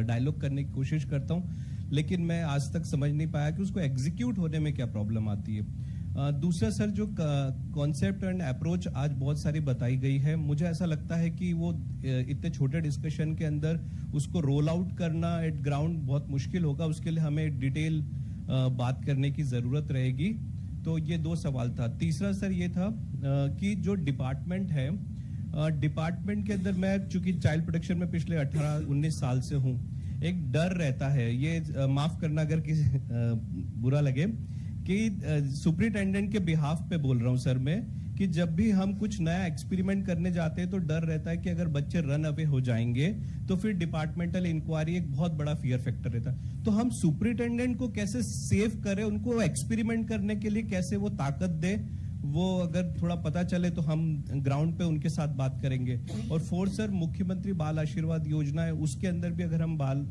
डायलॉग करने की कोशिश करता हूं, लेकिन मैं आज तक समझ नहीं पाया कि उसको एग्जीक्यूट होने में क्या प्रॉब्लम आती है। दूसरा सर, जो कॉन्सेप्ट एंड अप्रोच आज बहुत सारी बताई गई है, मुझे ऐसा लगता है कि वो इतने छोटे डिस्कशन के अंदर उसको रोल आउट करना एट ग्राउंड बहुत मुश्किल होगा। उसके लिए हमें डिटेल बात करने की जरूरत रहेगी। तो ये दो सवाल था। तीसरा सर ये था कि जो डिपार्टमेंट है, डिपार्टमेंट के अंदर मैं चूंकि चाइल्ड प्रोटेक्शन में पिछले 18-19 साल से हूँ, एक डर रहता है, ये माफ करना अगर किसी बुरा लगे, कि सुपरिटेंडेंट के बिहाफ पे बोल रहा हूं सर मैं, कि जब भी हम कुछ नया एक्सपेरिमेंट करने जाते हैं तो डर रहता है कि अगर बच्चे रन अवे हो जाएंगे तो फिर डिपार्टमेंटल इंक्वायरी एक बहुत बड़ा फियर फैक्टर रहता है। तो हम सुपरिटेंडेंट को कैसे सेव करें, उनको एक्सपेरिमेंट करने के लिए कैसे वो ताकत दे, वो अगर थोड़ा पता चले तो हम ग्राउंड पे उनके साथ बात करेंगे। और फोर्थ सर, मुख्यमंत्री बाल आशीर्वाद योजना है, उसके अंदर भी अगर हम बाल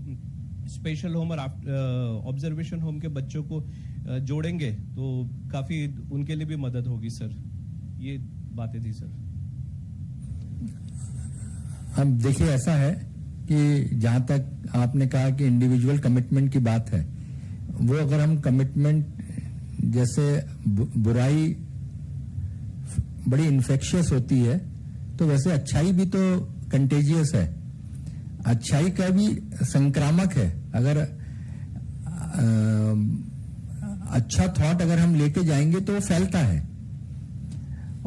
स्पेशल होम और ऑब्जर्वेशन होम के बच्चों को जोड़ेंगे तो काफी उनके लिए भी मदद होगी सर। ये बातें थी सर। अब देखिए, ऐसा है कि जहां तक आपने कहा कि इंडिविजुअल कमिटमेंट की बात है, वो अगर हम कमिटमेंट, जैसे बुराई बड़ी इन्फेक्शियस होती है, तो वैसे अच्छाई भी तो कंटेजियस है, अच्छाई का भी संक्रामक है। अगर अच्छा थॉट अगर हम लेके जाएंगे तो वो फैलता है।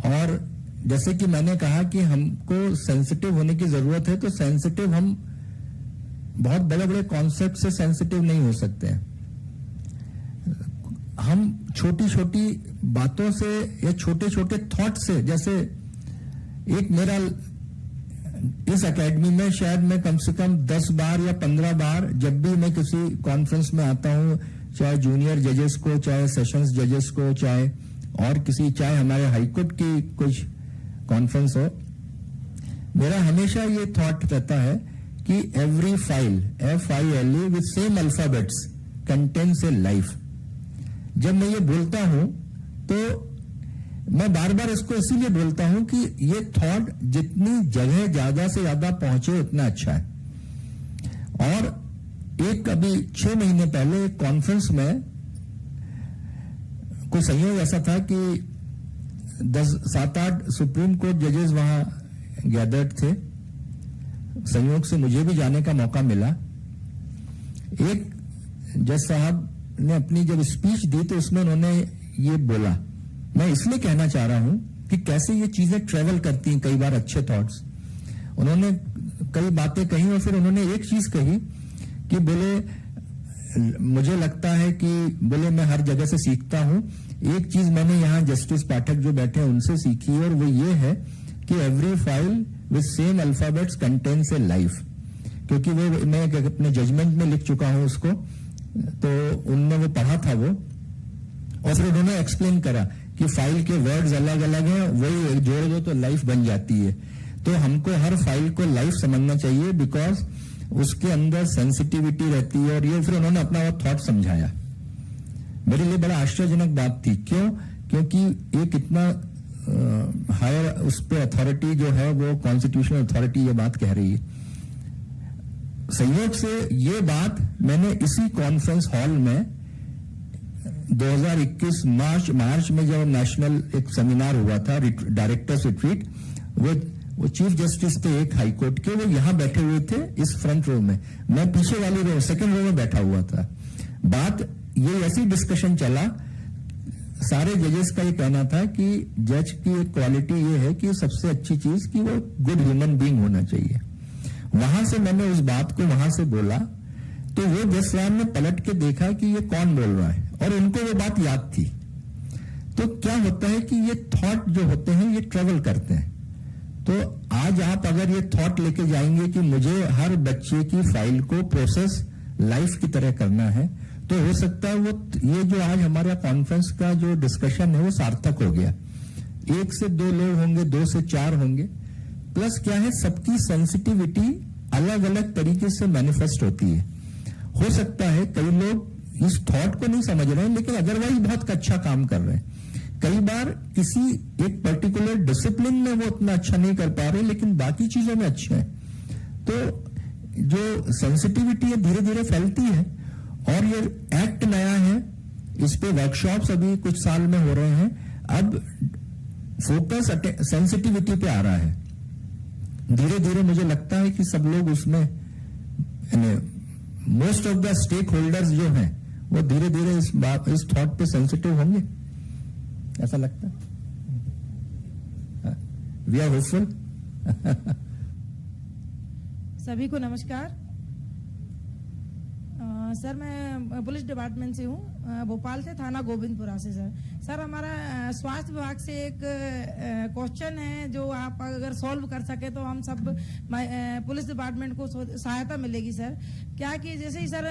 और जैसे कि मैंने कहा कि हमको सेंसिटिव होने की जरूरत है, तो सेंसिटिव हम बहुत बड़े बड़े कॉन्सेप्ट से सेंसिटिव नहीं हो सकते हैं। हम छोटी छोटी बातों से या छोटे छोटे थॉट से, जैसे एक मेरा इस एकेडमी में शायद मैं कम से कम 10 बार या 15 बार जब भी मैं किसी कॉन्फ्रेंस में आता हूं, चाहे जूनियर जजेस को, चाहे सेशंस जजेस को, चाहे और किसी, चाहे हमारे हाईकोर्ट की कुछ कॉन्फ्रेंस हो, मेरा हमेशा ये थॉट रहता है कि every file, FILE with same alphabets contains A life. जब मैं ये बोलता हूं तो मैं बार बार इसको इसीलिए बोलता हूं कि ये थॉट जितनी जगह ज्यादा से ज्यादा पहुंचे उतना अच्छा है। और एक अभी 6 महीने पहले एक कॉन्फ्रेंस में कोई संयोग ऐसा था कि 7-8 सुप्रीम कोर्ट जजेस वहां गैदर्ड थे। संयोग से मुझे भी जाने का मौका मिला। एक जज साहब ने अपनी जब स्पीच दी तो उसमें उन्होंने ये बोला, मैं इसलिए कहना चाह रहा हूं कि कैसे ये चीजें ट्रेवल करती हैं कई बार, अच्छे थॉट्स। उन्होंने कई बातें कही और फिर उन्होंने एक चीज कही कि बोले मुझे लगता है कि बोले मैं हर जगह से सीखता हूं, एक चीज मैंने यहां जस्टिस पाठक जो बैठे हैं उनसे सीखी और वो ये है कि every file with same alphabets contains A life. क्योंकि वो मैं अपने जजमेंट में लिख चुका हूं उसको, तो उनने वो पढ़ा था वो, और फिर उन्होंने एक्सप्लेन करा कि फाइल के वर्ड्स अलग अलग हैं, वही जोड़ दो तो लाइफ बन जाती है। तो हमको हर फाइल को लाइफ समझना चाहिए, बिकॉज उसके अंदर सेंसिटिविटी रहती है। और ये फिर उन्होंने अपना वो थॉट समझाया, मेरे लिए बड़ा आश्चर्यजनक बात थी। क्यों? क्योंकि एक इतना हायर उस पर अथॉरिटी जो है वो कॉन्स्टिट्यूशनल अथॉरिटी ये बात कह रही है। संयोग से ये बात मैंने इसी कॉन्फ्रेंस हॉल में 2021 मार्च में जब नेशनल एक सेमिनार हुआ था, डायरेक्टर्स रिट्रीट, वो चीफ जस्टिस थे एक हाई कोर्ट के, वो यहां बैठे हुए थे इस फ्रंट रो में, मैं पीछे वाली रो, सेकंड रो में बैठा हुआ था। बात ये ऐसी डिस्कशन चला, सारे जजेस का ये कहना था कि जज की एक क्वालिटी ये है कि सबसे अच्छी चीज कि वो गुड ह्यूमन बीइंग होना चाहिए। वहां से मैंने उस बात को वहां से बोला, तो वो जस राम ने पलट के देखा कि ये कौन बोल रहा है, और उनको वो बात याद थी। तो क्या होता है कि ये थॉट जो होते हैं ये ट्रेवल करते हैं। तो आज आप अगर ये थॉट लेके जाएंगे कि मुझे हर बच्चे की फाइल को प्रोसेस लाइफ की तरह करना है, तो हो सकता है वो ये जो आज हमारे कॉन्फ्रेंस का जो डिस्कशन है वो सार्थक हो गया। 1 से 2 लोग होंगे, 2 से 4 होंगे, प्लस क्या है सबकी सेंसिटिविटी अलग अलग तरीके से मैनिफेस्ट होती है। हो सकता है कई लोग इस थॉट को नहीं समझ रहे हैं, लेकिन अदरवाइज बहुत अच्छा काम कर रहे हैं। कई बार किसी एक पर्टिकुलर डिसिप्लिन में वो उतना अच्छा नहीं कर पा रहे, लेकिन बाकी चीजों में अच्छे हैं। तो जो सेंसिटिविटी है धीरे धीरे फैलती है, और ये एक्ट नया है, इस पे वर्कशॉप्स अभी कुछ साल में हो रहे हैं। अब फोकस सेंसिटिविटी पे आ रहा है। धीरे धीरे मुझे लगता है कि सब लोग उसमें, most of the stakeholders जो हैं वो धीरे धीरे इस थॉट पे सेंसिटिव होंगे, ऐसा लगता है। We are hopeful. सभी को नमस्कार। सर मैं पुलिस डिपार्टमेंट से हूँ, भोपाल से, थाना गोविंदपुरा से। सर हमारा स्वास्थ्य विभाग से एक क्वेश्चन है जो आप अगर सॉल्व कर सके तो हम सब पुलिस डिपार्टमेंट को सहायता मिलेगी। सर क्या कि जैसे ही सर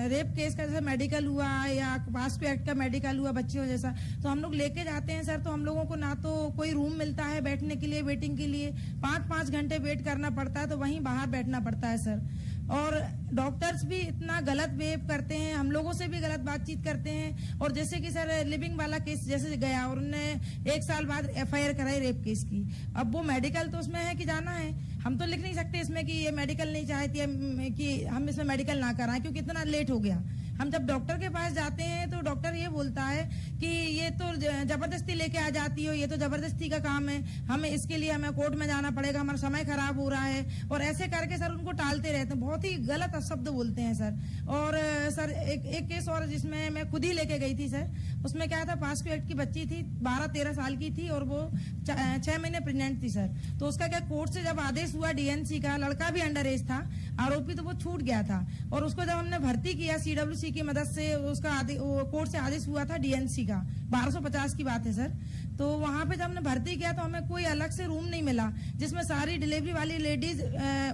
रेप केस का जैसे मेडिकल हुआ या पास्को एक्ट का मेडिकल हुआ बच्चियों जैसा, तो हम लोग लेके जाते हैं सर, तो हम लोगों को ना तो कोई रूम मिलता है बैठने के लिए, वेटिंग के लिए 5-5 घंटे वेट करना पड़ता है, तो वहीं बाहर बैठना पड़ता है सर। और डॉक्टर्स भी इतना गलत बिहेव करते हैं, हम लोगों से भी गलत बातचीत करते हैं। और जैसे कि सर लिविंग वाला केस जैसे गया और उन्होंने 1 साल बाद FIR कराई रेप केस की। अब वो मेडिकल तो उसमें है कि जाना है, हम तो लिख नहीं सकते इसमें कि ये मेडिकल नहीं चाहती है कि हम इसमें मेडिकल ना कराएं, क्योंकि इतना लेट हो गया। हम जब डॉक्टर के पास जाते हैं तो डॉक्टर ये बोलता है कि ये तो जबरदस्ती लेके आ जाती हो, ये तो जबरदस्ती का काम है, हमें इसके लिए हमें कोर्ट में जाना पड़ेगा, हमारा समय खराब हो रहा है, और ऐसे करके सर उनको टालते रहते हैं, बहुत ही गलत शब्द बोलते हैं सर। और सर एक केस और जिसमें मैं खुद ही लेके गई थी सर, उसमें क्या था, पास्को एक्ट की बच्ची थी, 12-13 साल की थी, और वो 6 महीने प्रेग्नेंट थी सर। तो उसका क्या, कोर्ट से जब आदेश हुआ DNC का, लड़का भी अंडर एज था, आरोपी तो वो छूट गया था, और उसको जब हमने भर्ती किया CWC की मदद से, उसका कोर्ट से आदेश हुआ था DNC का, 1250 की बात है सर। तो वहां पे जब हमने भर्ती किया तो हमें कोई अलग से रूम नहीं मिला, जिसमें सारी डिलीवरी वाली लेडीज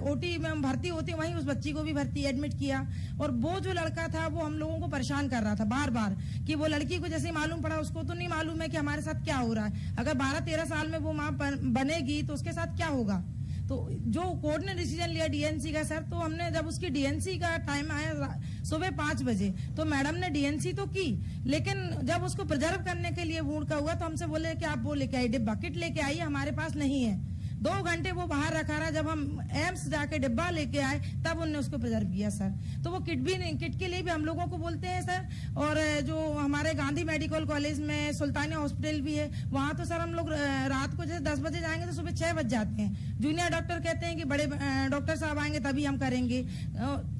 OT में भर्ती होती, वहीं उस बच्ची को भी भर्ती एडमिट किया। और वो जो लड़का था वो हम लोगों को परेशान कर रहा था बार बार, कि वो लड़की को जैसे मालूम पड़ा, उसको तो नहीं मालूम है कि हमारे साथ क्या हो रहा है। अगर 12-13 साल में वो माँ बनेगी तो उसके साथ क्या होगा। तो जो कोर्ट ने डिसीजन लिया DNC का सर, तो हमने जब उसकी DNC का टाइम आया सुबह 5 बजे, तो मैडम ने DNC तो की, लेकिन जब उसको प्रिजर्व करने के लिए वूड का हुआ तो हमसे बोले कि आप वो लेके आई, डिब्बा किट लेके आई, हमारे पास नहीं है। 2 घंटे वो बाहर रखा रहा, जब हम एम्स जाके डिब्बा लेके आए तब उन्होंने उसको प्रिजर्व किया सर। तो वो किट के लिए भी हम लोगों को बोलते हैं सर। और जो हमारे गांधी मेडिकल कॉलेज में सुल्तानिया हॉस्पिटल भी है, वहां तो सर हम लोग रात को जैसे 10 बजे जाएंगे तो सुबह 6 बज जाते हैं। जूनियर डॉक्टर कहते हैं कि बड़े डॉक्टर साहब आएंगे तभी हम करेंगे,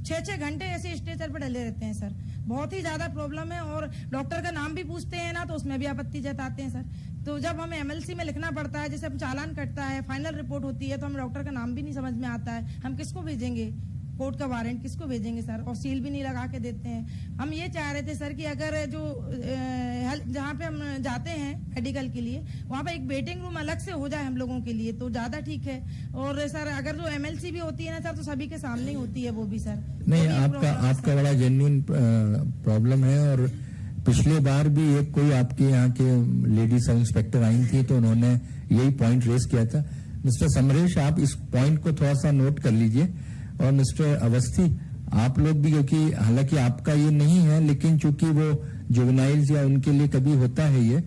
6-6 घंटे ऐसे स्ट्रेचर पर डले रहते हैं सर। बहुत ही ज्यादा प्रॉब्लम है, और डॉक्टर का नाम भी पूछते हैं ना तो उसमें भी आपत्ति जताते हैं सर। तो जब हमें MLC में लिखना पड़ता है, जैसे हम चालान कटता है, फाइनल रिपोर्ट होती है, तो हमें डॉक्टर का नाम भी नहीं समझ में आता है, हम किसको भेजेंगे, कोर्ट का वारंट किसको भेजेंगे सर, और सील भी नहीं लगा के देते हैं। हम ये चाह रहे थे सर कि अगर जो जहाँ पे हम जाते हैं मेडिकल के लिए, वहाँ पे एक वेटिंग रूम अलग से हो जाए हम लोगों के लिए तो ज्यादा ठीक है। और सर अगर जो MLC भी होती है ना सर, तो सभी के सामने ही होती है वो भी सर। नहीं, आपका बड़ा जेन्युइन प्रॉब्लम है। और पिछले बार भी एक कोई आपके यहाँ के लेडी सब इंस्पेक्टर आई थी, तो उन्होंने यही पॉइंट रेज किया था। मिस्टर समरेश, आप इस पॉइंट को थोड़ा सा नोट कर लीजिए। और मिस्टर अवस्थी, आप लोग भी, क्योंकि हालांकि आपका ये नहीं है, लेकिन चूंकि वो जुवेनाइल्स या उनके लिए कभी होता है ये,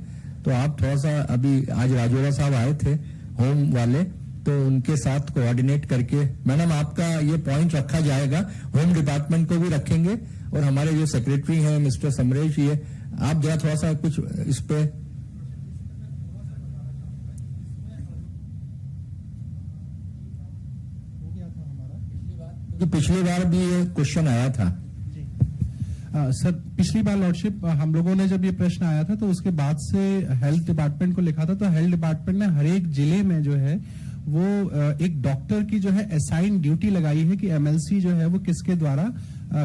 तो आप थोड़ा सा, अभी आज राजोरा साहब आए थे होम वाले, तो उनके साथ कोऑर्डिनेट करके, मैडम आपका ये पॉइंट रखा जाएगा, होम डिपार्टमेंट को भी रखेंगे, और हमारे जो सेक्रेटरी हैं मिस्टर समरेश, ये आप जरा थोड़ा सा कुछ इस पे पिछली बार भी ये क्वेश्चन आया था। सर पिछली बार लॉर्डशिप हम लोगों ने जब ये प्रश्न आया था तो उसके बाद से हेल्थ डिपार्टमेंट को लिखा था, तो हेल्थ डिपार्टमेंट ने हर एक जिले में जो है वो एक डॉक्टर की जो है असाइन ड्यूटी लगाई है कि एमएलसी जो है वो किसके द्वारा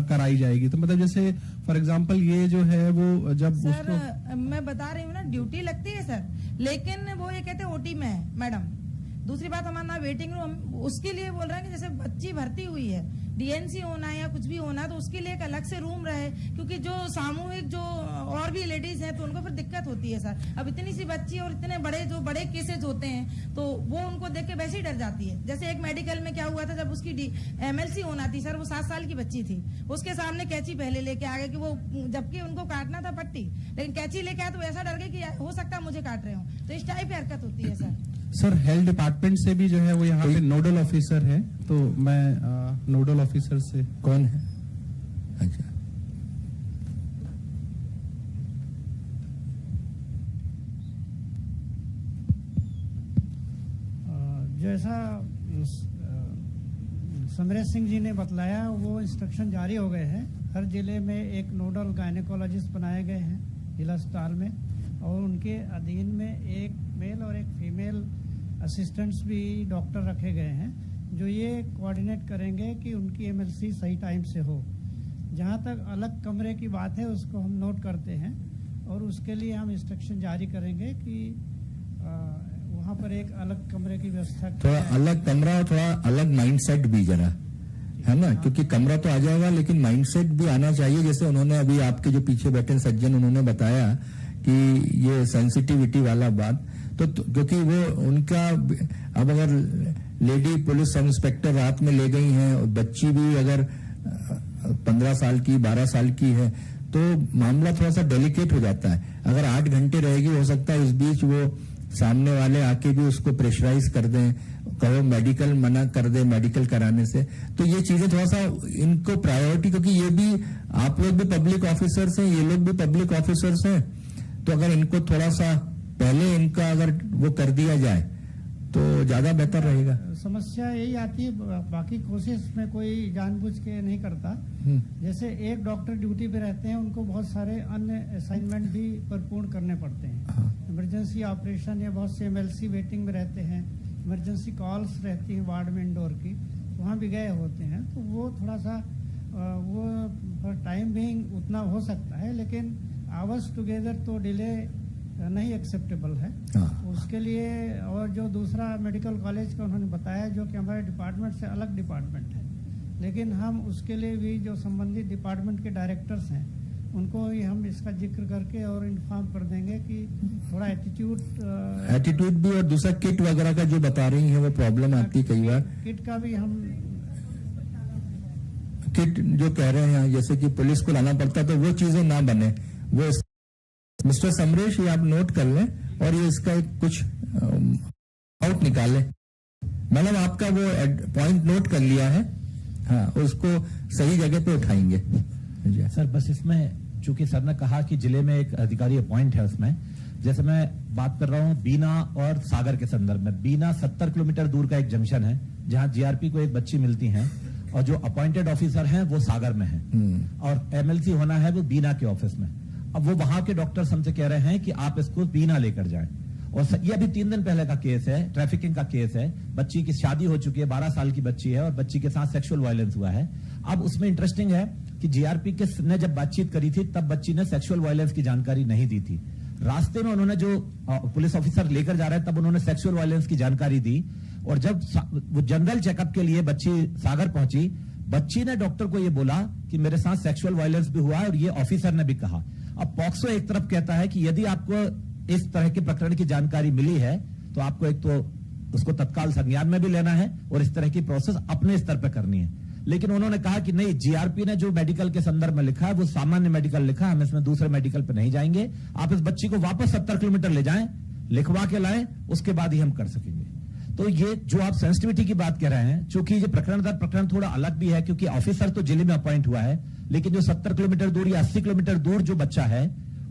कराई जाएगी। तो मतलब जैसे फॉर एग्जांपल ये जो है वो जब सर मैं बता रही हूँ ना, ड्यूटी लगती है सर, लेकिन वो ये कहते हैं ओटी में है मैडम। दूसरी बात, हमारा ना वेटिंग रूम, उसके लिए बोल रहे हैं कि जैसे बच्ची भर्ती हुई है, डीएनसी होना है या कुछ भी होना है, तो उसके लिए एक अलग से रूम रहे, क्योंकि जो सामूहिक जो और भी लेडीज हैं तो उनको फिर दिक्कत होती है सर। अब इतनी सी बच्ची और इतने बड़े जो बड़े केसेस होते हैं तो वो उनको देख के वैसे ही डर जाती है। जैसे एक मेडिकल में क्या हुआ था, जब उसकी एमएलसी होना थी सर, वो 7 साल की बच्ची थी, उसके सामने कैंची पहले लेके आ गए कि वो, जबकि उनको काटना था पट्टी, लेकिन कैंची लेके आए तो ऐसा डर गए कि हो सकता है मुझे काट रहे हो। तो इस टाइप की हरकत होती है सर। सर हेल्थ डिपार्टमेंट से भी जो है वो यहाँ पे नोडल ऑफिसर है, तो मैं नोडल ऑफिसर से। कौन है? अच्छा, जैसा समरेश सिंह जी ने बतलाया, वो इंस्ट्रक्शन जारी हो गए हैं। हर जिले में एक नोडल गायनेकोलॉजिस्ट बनाए गए हैं जिला अस्पताल में, और उनके अधीन में एक मेल और एक फीमेल असिस्टेंट्स भी डॉक्टर रखे गए हैं, जो ये कोऑर्डिनेट करेंगे कि उनकी एमएलसी सही टाइम से हो। जहाँ तक अलग कमरे की बात है, उसको हम नोट करते हैं और उसके लिए हम इंस्ट्रक्शन जारी करेंगे कि वहाँ पर एक अलग कमरे की व्यवस्था, थोड़ा अलग कमरा और थोड़ा अलग माइंडसेट भी जरा, है ना, क्योंकि कमरा तो आ जाएगा लेकिन माइंडसेट भी आना चाहिए। जैसे उन्होंने अभी आपके जो पीछे बैठे सज्जन, उन्होंने बताया कि ये सेंसिटिविटी वाला बात, तो क्योंकि वो उनका, अब अगर लेडी पुलिस सब इंस्पेक्टर रात में ले गई हैं और बच्ची भी अगर 15 साल की 12 साल की है, तो मामला थोड़ा सा डेलिकेट हो जाता है। अगर 8 घंटे रहेगी, हो सकता है इस बीच वो सामने वाले आके भी उसको प्रेशराइज कर दें, कहो मेडिकल मना कर दे मेडिकल कराने से। तो ये चीजें थोड़ा सा इनको प्रायोरिटी, क्योंकि ये भी आप लोग भी पब्लिक ऑफिसर्स हैं, ये लोग भी पब्लिक ऑफिसर्स हैं, तो अगर इनको थोड़ा सा पहले इनका अगर वो कर दिया जाए तो ज्यादा बेहतर रहेगा। समस्या यही आती है, बाकी कोशिश में कोई जानबूझ के नहीं करता। जैसे एक डॉक्टर ड्यूटी पे रहते हैं, उनको बहुत सारे अन्य असाइनमेंट भी पूर्ण करने पड़ते हैं। इमरजेंसी ऑपरेशन या बहुत से एमएलसी वेटिंग में रहते हैं, इमरजेंसी कॉल्स रहती हैं वार्ड में इंडोर की, वहाँ भी गए होते हैं, तो वो थोड़ा सा वो फॉर टाइम बीइंग उतना हो सकता है, लेकिन आवर्स टुगेदर तो डिले नहीं एक्सेप्टेबल है। उसके लिए, और जो दूसरा मेडिकल कॉलेज का उन्होंने बताया, जो कि हमारे डिपार्टमेंट से अलग डिपार्टमेंट है, लेकिन हम उसके लिए भी जो संबंधित डिपार्टमेंट के डायरेक्टर्स हैं, उनको ही हम इसका जिक्र करके और इन्फॉर्म कर देंगे कि थोड़ा एटीट्यूड भी, और दूसरा किट वगैरह का जो बता रही है वो प्रॉब्लम आती है कई बार। किट का भी हम किट जो कह रहे हैं, जैसे कि पुलिस को लाना पड़ता है, तो वो चीजें ना बने। वो मिस्टर समरेश, ये आप नोट कर लें और ये इसका एक कुछ आउट निकालें। मैडम आपका वो पॉइंट नोट कर लिया है, हाँ, उसको सही जगह पे उठाएंगे। सर बस इसमें चूंकि सर ने कहा कि जिले में एक अधिकारी अपॉइंट है, उसमें जैसे मैं बात कर रहा हूं बीना और सागर के संदर्भ में। बीना 70 किलोमीटर दूर का एक जंक्शन है जहां जीआरपी को एक बच्ची मिलती है, और जो अपॉइंटेड ऑफिसर हैं वो सागर में हैं, और एमएलसी होना है वो बीना के ऑफिस में। अब वो वहां के डॉक्टर्स हमसे कह रहे हैं कि आप इसको बीना लेकर जाएं, और ये अभी 3 दिन पहले का केस है, ट्रैफिकिंग का केस है। बच्ची की शादी हो चुकी है, 12 साल की बच्ची है, और बच्ची के साथ सेक्सुअल वायलेंस हुआ है। अब उसमें इंटरेस्टिंग है कि जीआरपी के ने जब बातचीत करी थी, तब बच्ची ने सेक्सुअल वायलेंस की जानकारी नहीं दी थी। रास्ते में उन्होंने जो पुलिस ऑफिसर लेकर जा रहे हैं, तब उन्होंने सेक्सुअल वायलेंस की जानकारी दी, और जब वो जनरल चेकअप के लिए बच्ची सागर पहुंची, बच्ची ने डॉक्टर को ये बोला कि मेरे साथ सेक्सुअल वायलेंस भी हुआ है, और ये ऑफिसर ने भी कहा। अब पॉक्सो एक तरफ कहता है कि यदि आपको इस तरह के प्रकरण की जानकारी मिली है, तो आपको एक तो उसको तत्काल संज्ञान में भी लेना है, और इस तरह की प्रोसेस अपने स्तर पर करनी है। लेकिन उन्होंने कहा कि नहीं, जीआरपी ने जो मेडिकल के संदर्भ में लिखा है वो सामान्य मेडिकल लिखा है, हम इसमें दूसरे मेडिकल पे नहीं जाएंगे। आप इस बच्ची को वापस 70 किलोमीटर ले जाएं, लिखवा के लाएं, उसके बाद ही हम कर सकेंगे। तो ये जो आप सेंसिटिविटी की बात कह रहे हैं, चूंकि ये प्रकरण दर प्रकरण थोड़ा अलग भी है, क्योंकि ऑफिसर तो जिले में अपॉइंट हुआ है, लेकिन जो 70 किलोमीटर दूर या 80 किलोमीटर दूर जो बच्चा है,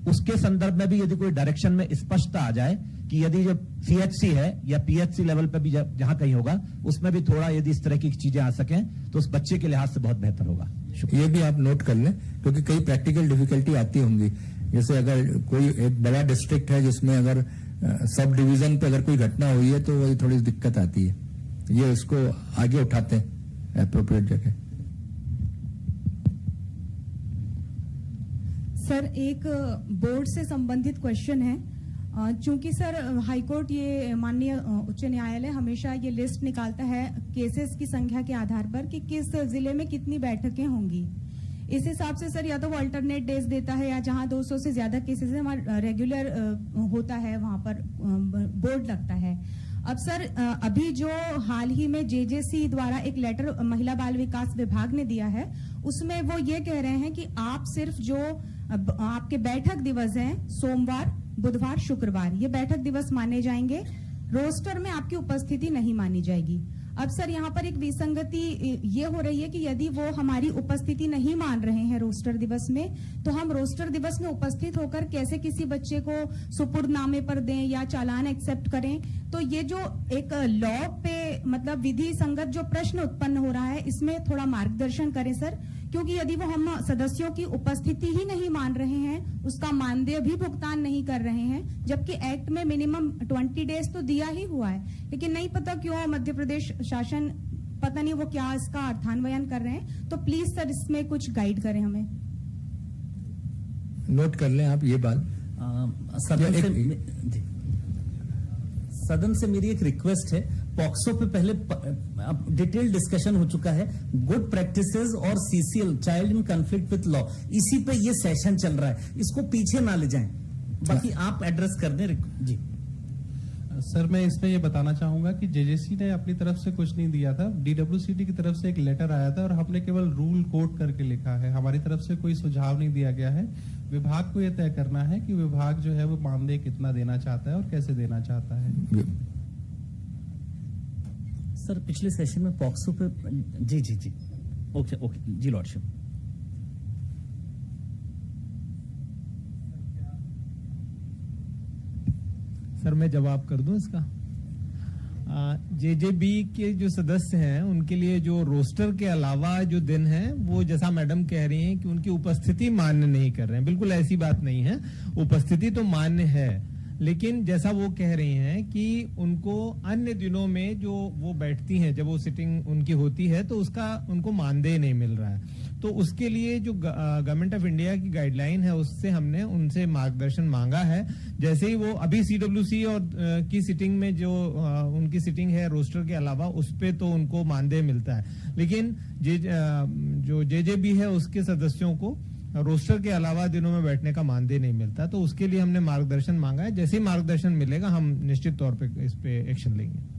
उसके संदर्भ में भी यदि कोई डायरेक्शन में स्पष्टता आ जाए कि यदि जो सीएचसी है या पीएचसी लेवल पे भी जहां कहीं होगा, उसमें भी थोड़ा यदि इस तरह की चीजें आ सकें, तो उस बच्चे के लिहाज से बहुत बेहतर होगा। ये भी आप नोट कर लें, क्योंकि कई प्रैक्टिकल डिफिकल्टी आती होंगी। जैसे अगर कोई एक बड़ा डिस्ट्रिक्ट है जिसमें अगर सब डिवीजन पे अगर कोई घटना हुई है तो वही थोड़ी दिक्कत आती है, ये उसको आगे उठाते हैं एप्रोप्रिएट जगह। सर एक बोर्ड से संबंधित क्वेश्चन है। चूंकि सर हाईकोर्ट ये माननीय उच्च न्यायालय हमेशा ये लिस्ट निकालता है केसेस की संख्या के आधार पर कि किस जिले में कितनी बैठकें होंगी। इस हिसाब से सर या तो वो अल्टरनेट डेज देता है या जहां 200 से ज्यादा केसेस है वहां रेगुलर होता है, वहां पर बोर्ड लगता है। अब सर अभी जो हाल ही में जेजेसी द्वारा एक लेटर महिला बाल विकास विभाग ने दिया है, उसमें वो ये कह रहे हैं कि आप सिर्फ जो आपके बैठक दिवस हैं सोमवार, बुधवार, शुक्रवार, ये बैठक दिवस माने जाएंगे, रोस्टर में आपकी उपस्थिति नहीं मानी जाएगी। अब सर यहाँ पर एक विसंगति ये हो रही है कि यदि वो हमारी उपस्थिति नहीं मान रहे हैं रोस्टर दिवस में, तो हम रोस्टर दिवस में उपस्थित होकर कैसे किसी बच्चे को सुपुर्दनामे पर दें या चालान एक्सेप्ट करें। तो ये जो एक लॉ पे मतलब विधि संगत जो प्रश्न उत्पन्न हो रहा है, इसमें थोड़ा मार्गदर्शन करें सर, क्योंकि यदि वो हम सदस्यों की उपस्थिति ही नहीं मान रहे हैं, उसका मानदेय भी भुगतान नहीं कर रहे हैं, जबकि एक्ट में मिनिमम 20 डेज तो दिया ही हुआ है, लेकिन नहीं पता क्यों मध्य प्रदेश शासन पता नहीं वो क्या इसका अर्थान्वयन कर रहे हैं। तो प्लीज सर इसमें कुछ गाइड करें हमें। नोट कर लें आप ये बात। सदन से मेरी एक रिक्वेस्ट है, पॉक्सो पे पहले डिटेल डिस्कशन हो चुका है, गुड प्रैक्टिसेस और CCL child in conflict with law, इसी पे ये सेशन चल रहा है, इसको पीछे ना ले जाएं। बाकी आप एड्रेस कर दें जी। सर मैं इसमें ये बताना चाहूंगा कि जेजेसी ने अपनी तरफ से कुछ नहीं दिया था, डीडब्ल्यूसीटी की तरफ से एक लेटर आया था और हमने केवल रूल कोट करके लिखा है, हमारी तरफ से कोई सुझाव नहीं दिया गया है। विभाग को यह तय करना है कि विभाग जो है वो मानदेय कितना देना चाहता है और कैसे देना चाहता है। सर पिछले सेशन में पॉक्सो पे जी ओके जी लॉर्डशिप। सर मैं जवाब कर दूं इसका। जेजेबी के जो सदस्य हैं उनके लिए जो रोस्टर के अलावा जो दिन है वो जैसा मैडम कह रही हैं कि उनकी उपस्थिति मान्य नहीं कर रहे हैं, बिल्कुल ऐसी बात नहीं है, उपस्थिति तो मान्य है, लेकिन जैसा वो कह रही हैं कि उनको अन्य दिनों में जो वो बैठती हैं, जब वो सिटिंग उनकी होती है तो उसका उनको मानदेय नहीं मिल रहा है। तो उसके लिए जो गवर्नमेंट ऑफ इंडिया की गाइडलाइन है उससे हमने उनसे मार्गदर्शन मांगा है। जैसे ही वो अभी सीडब्ल्यूसी और की सिटिंग में जो उनकी सिटिंग है रोस्टर के अलावा, उस पे तो उनको मानदेय मिलता है, लेकिन जो जेजेबी है उसके सदस्यों को रोस्टर के अलावा दिनों में बैठने का मानदेय नहीं मिलता। तो उसके लिए हमने मार्गदर्शन मांगा है, जैसे ही मार्गदर्शन मिलेगा हम निश्चित तौर पे इस पे एक्शन लेंगे।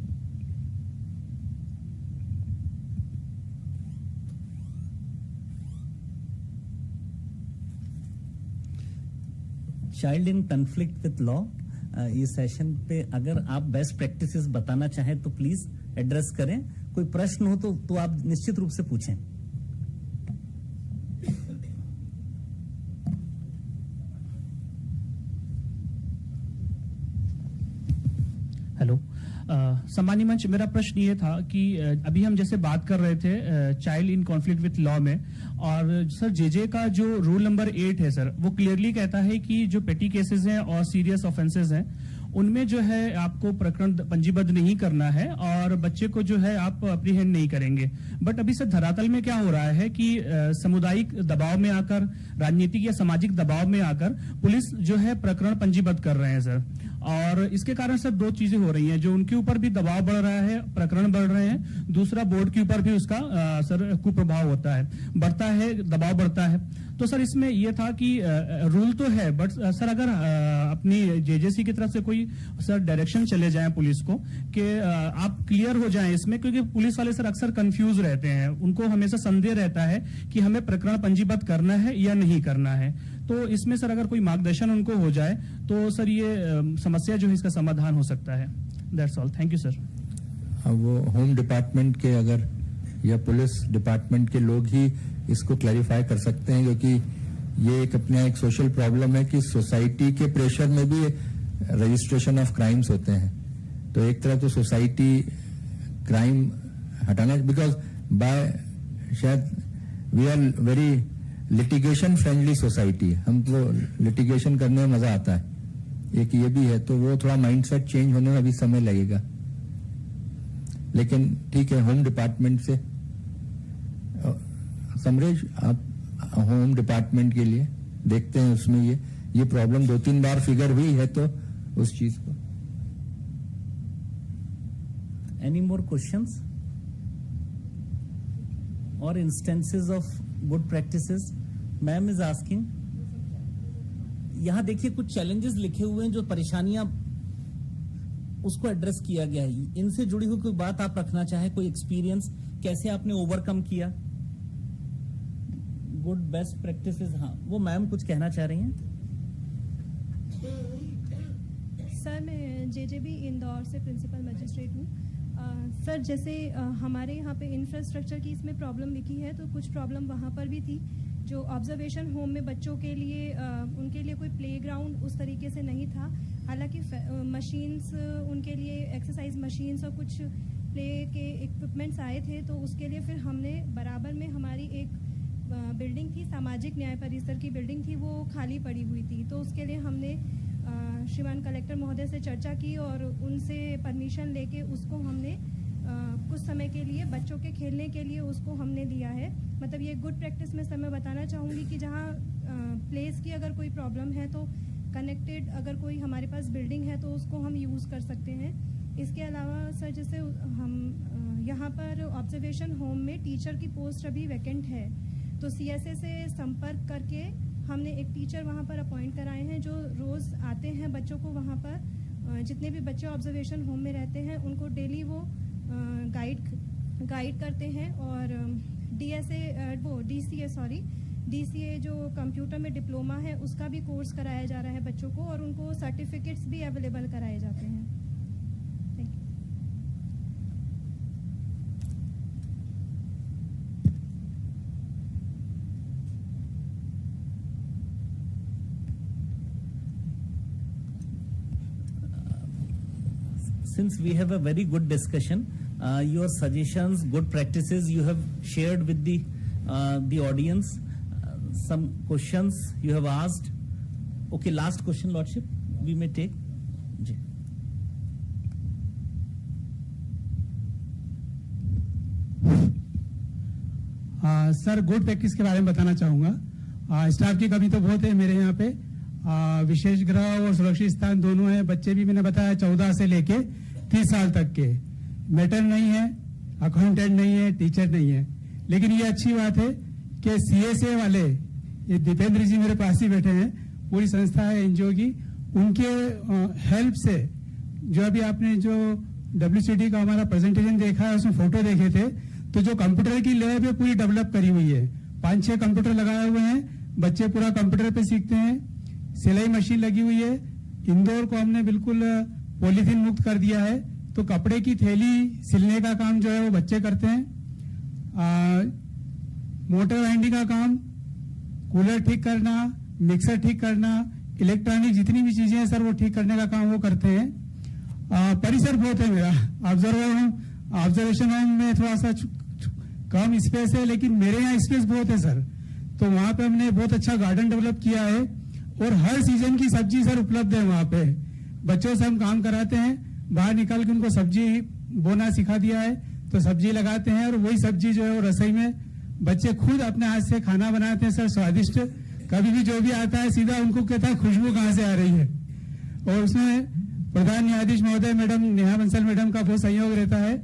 Child in conflict with law, ये सेशन पे अगर आप बेस्ट प्रैक्टिसेस बताना चाहें तो प्लीज एड्रेस करें, कोई प्रश्न हो तो आप निश्चित रूप से पूछें। हेलो सम्मानीय मंच, मेरा प्रश्न ये था कि अभी हम जैसे बात कर रहे थे child in conflict with law में, और सर जेजे का जो रूल नंबर 8 है सर, वो क्लियरली कहता है कि जो पेटी केसेस हैं और सीरियस ऑफेंसेस हैं उनमें जो है आपको प्रकरण पंजीबद्ध नहीं करना है और बच्चे को जो है आप अप्रीहेंड नहीं करेंगे। बट अभी सर धरातल में क्या हो रहा है कि सामुदायिक दबाव में आकर, राजनीतिक या सामाजिक दबाव में आकर पुलिस जो है प्रकरण पंजीबद्ध कर रहे हैं सर, और इसके कारण सर दो चीजें हो रही हैं, जो उनके ऊपर भी दबाव बढ़ रहा है, प्रकरण बढ़ रहे हैं, दूसरा बोर्ड के ऊपर भी उसका सर कुप्रभाव होता है, बढ़ता है, दबाव बढ़ता है। तो सर इसमें यह था कि रूल तो है, बट सर अगर अपनी जेजेसी की तरफ से कोई सर डायरेक्शन चले जाएं पुलिस को कि आप क्लियर हो जाएं इसमें, क्योंकि पुलिस वाले सर अक्सर कंफ्यूज रहते हैं, उनको हमेशा संदेह रहता है कि हमें प्रकरण पंजीबद्ध करना है या नहीं करना है। तो इसमें सर अगर कोई मार्गदर्शन उनको हो जाए तो सर ये समस्या जो है इसका समाधान हो सकता है। That's all, thank you sir. वो होम डिपार्टमेंट के अगर या पुलिस डिपार्टमेंट के लोग ही इसको क्लैरिफाई कर सकते हैं, क्योंकि ये एक अपना एक सोशल प्रॉब्लम है कि सोसाइटी के प्रेशर में भी रजिस्ट्रेशन ऑफ क्राइम्स होते हैं। तो एक तरह तो सोसाइटी क्राइम हटाना, बिकॉज बाय शायद we are very litigation friendly society, हमको लिटिगेशन करने में मजा आता है, एक ये भी है, तो वो थोड़ा माइंडसेट चेंज होने में अभी समय लगेगा, लेकिन ठीक है। होम डिपार्टमेंट से समरेश, आप होम डिपार्टमेंट के लिए देखते हैं, उसमें ये प्रॉब्लम 2-3 बार फिगर हुई है, तो उस चीज को। Any more questions or instances of good practices? Ma'am is asking. यहाँ देखिए कुछ challenges लिखे हुए हैं, जो परेशानियां, उसको एड्रेस किया गया है। इनसे जुड़ी हुई कोई बात आप रखना चाहे, कोई एक्सपीरियंस, कैसे आपने ओवरकम किया? गुड बेस्ट प्रैक्टिसेस, हाँ, वो मैम कुछ कहना चाह रही हैं। सर, मैं जेजेबी इंदौर से प्रिंसिपल मजिस्ट्रेट हूँ। सर, जैसे हमारे यहाँ पे इंफ्रास्ट्रक्चर की इसमें प्रॉब्लम लिखी है, तो कुछ प्रॉब्लम वहाँ पर भी थी। जो ऑब्जर्वेशन होम में बच्चों के लिए उनके लिए कोई प्लेग्राउंड उस तरीके से नहीं था। हालांकि मशीन्स, उनके लिए एक्सरसाइज मशीन्स और कुछ प्ले के इक्विपमेंट्स आए थे, तो उसके लिए फिर हमने बराबर में हमारी एक बिल्डिंग थी, सामाजिक न्याय परिसर की बिल्डिंग थी, वो खाली पड़ी हुई थी। तो उसके लिए हमने श्रीमान कलेक्टर महोदय से चर्चा की और उनसे परमिशन लेके उसको हमने कुछ समय के लिए बच्चों के खेलने के लिए उसको हमने दिया है। मतलब ये गुड प्रैक्टिस में सर मैं बताना चाहूँगी कि जहाँ प्लेस की अगर कोई प्रॉब्लम है तो कनेक्टेड अगर कोई हमारे पास बिल्डिंग है तो उसको हम यूज़ कर सकते हैं। इसके अलावा सर, जैसे हम यहाँ पर ऑब्जर्वेशन होम में टीचर की पोस्ट अभी वैकेंट है, तो CSA से संपर्क करके हमने एक टीचर वहाँ पर अपॉइंट कराए हैं, जो रोज़ आते हैं बच्चों को वहाँ पर, जितने भी बच्चे ऑब्जर्वेशन होम में रहते हैं उनको डेली वो गाइड करते हैं। और DCA जो कंप्यूटर में डिप्लोमा है उसका भी कोर्स कराया जा रहा है बच्चों को, और उनको सर्टिफिकेट्स भी अवेलेबल कराए जाते हैं। Thank you. Since we have a very good discussion, your suggestions, good practices you have shared with the audience, some questions you have asked. Okay, last question, Lordship, we may take. जी. Sir, good practice के बारे में बताना चाहूँगा। Staff की कमी तो बहुत है मेरे यहाँ पे। विशेष गृह और सुरक्षित स्थान दोनों है। बच्चे भी मैंने बताया 14 से लेके 30 साल तक के। मेटर नहीं है, अकाउंटेंट नहीं है, टीचर नहीं है। लेकिन ये अच्छी बात है कि CSA वाले, ये दीपेंद्र जी मेरे पास ही बैठे हैं, पूरी संस्था है NGO की, उनके हेल्प से, जो अभी आपने जो WCD का हमारा प्रेजेंटेशन देखा है उसमें फोटो देखे थे, तो जो कंप्यूटर की लैब है पूरी डेवलप करी हुई है। 5-6 कंप्यूटर लगाए हुए हैं, बच्चे पूरा कंप्यूटर पे सीखते हैं। सिलाई मशीन लगी हुई है। इंदौर को हमने बिल्कुल पॉलीथीन मुक्त कर दिया है, तो कपड़े की थैली सिलने का काम जो है वो बच्चे करते हैं। मोटर वाइंडिंग का काम, कूलर ठीक करना, मिक्सर ठीक करना, इलेक्ट्रॉनिक जितनी भी चीजें हैं सर वो ठीक करने का काम वो करते हैं। परिसर बहुत है मेरा, ऑब्जर्वेशन होम में थोड़ा सा कम स्पेस है, लेकिन मेरे यहाँ स्पेस बहुत है सर। तो वहां पे हमने बहुत अच्छा गार्डन डेवलप किया है और हर सीजन की सब्जी सर उपलब्ध है वहां पे। बच्चों से हम काम कराते हैं, बाहर निकाल के उनको सब्जी बोना सिखा दिया है, तो सब्जी लगाते हैं और वही सब्जी जो है वो रसोई में बच्चे खुद अपने हाथ से खाना बनाते हैं सर, स्वादिष्ट। कभी भी जो भी आता है सीधा उनको कहता है खुशबू कहाँ से आ रही है। और उसमें प्रधान न्यायाधीश महोदय मैडम नेहा बंसल मैडम का बहुत सहयोग रहता है।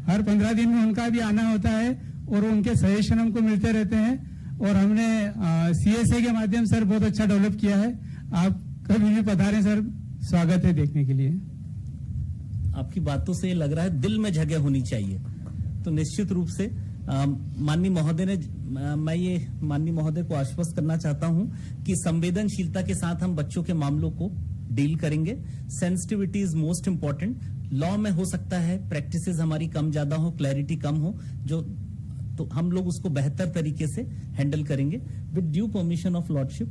हर 15 दिन में उनका भी आना होता है और उनके सजेशन हमको मिलते रहते हैं। और हमने CSA के माध्यम सर बहुत अच्छा डेवलप किया है। आप कभी भी पधारें सर, स्वागत है देखने के लिए। आपकी बातों से ये लग रहा है दिल में जगह होनी चाहिए, तो निश्चित रूप से माननीय महोदय ने, मैं ये माननीय महोदय को आश्वस्त करना चाहता हूं कि संवेदनशीलता के साथ हम बच्चों के मामलों को डील करेंगे। Sensitivity is most important. Law में हो सकता है प्रैक्टिसेस हमारी कम ज्यादा हो, क्लैरिटी कम हो, जो तो हम लोग उसको बेहतर तरीके से हैंडल करेंगे। With due permission of lordship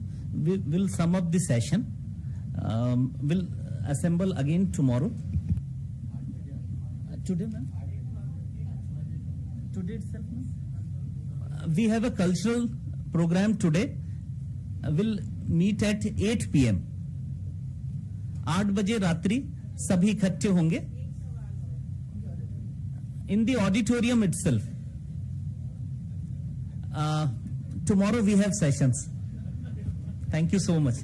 will sum up the session, will assemble again tomorrow. Today, ma'am? Today itself, ma'am? We have a cultural program today. We'll meet at 8 p.m. 8 बजे रात्रि सभी इकट्ठे होंगे in the auditorium itself. Tomorrow we have sessions. Thank you so much.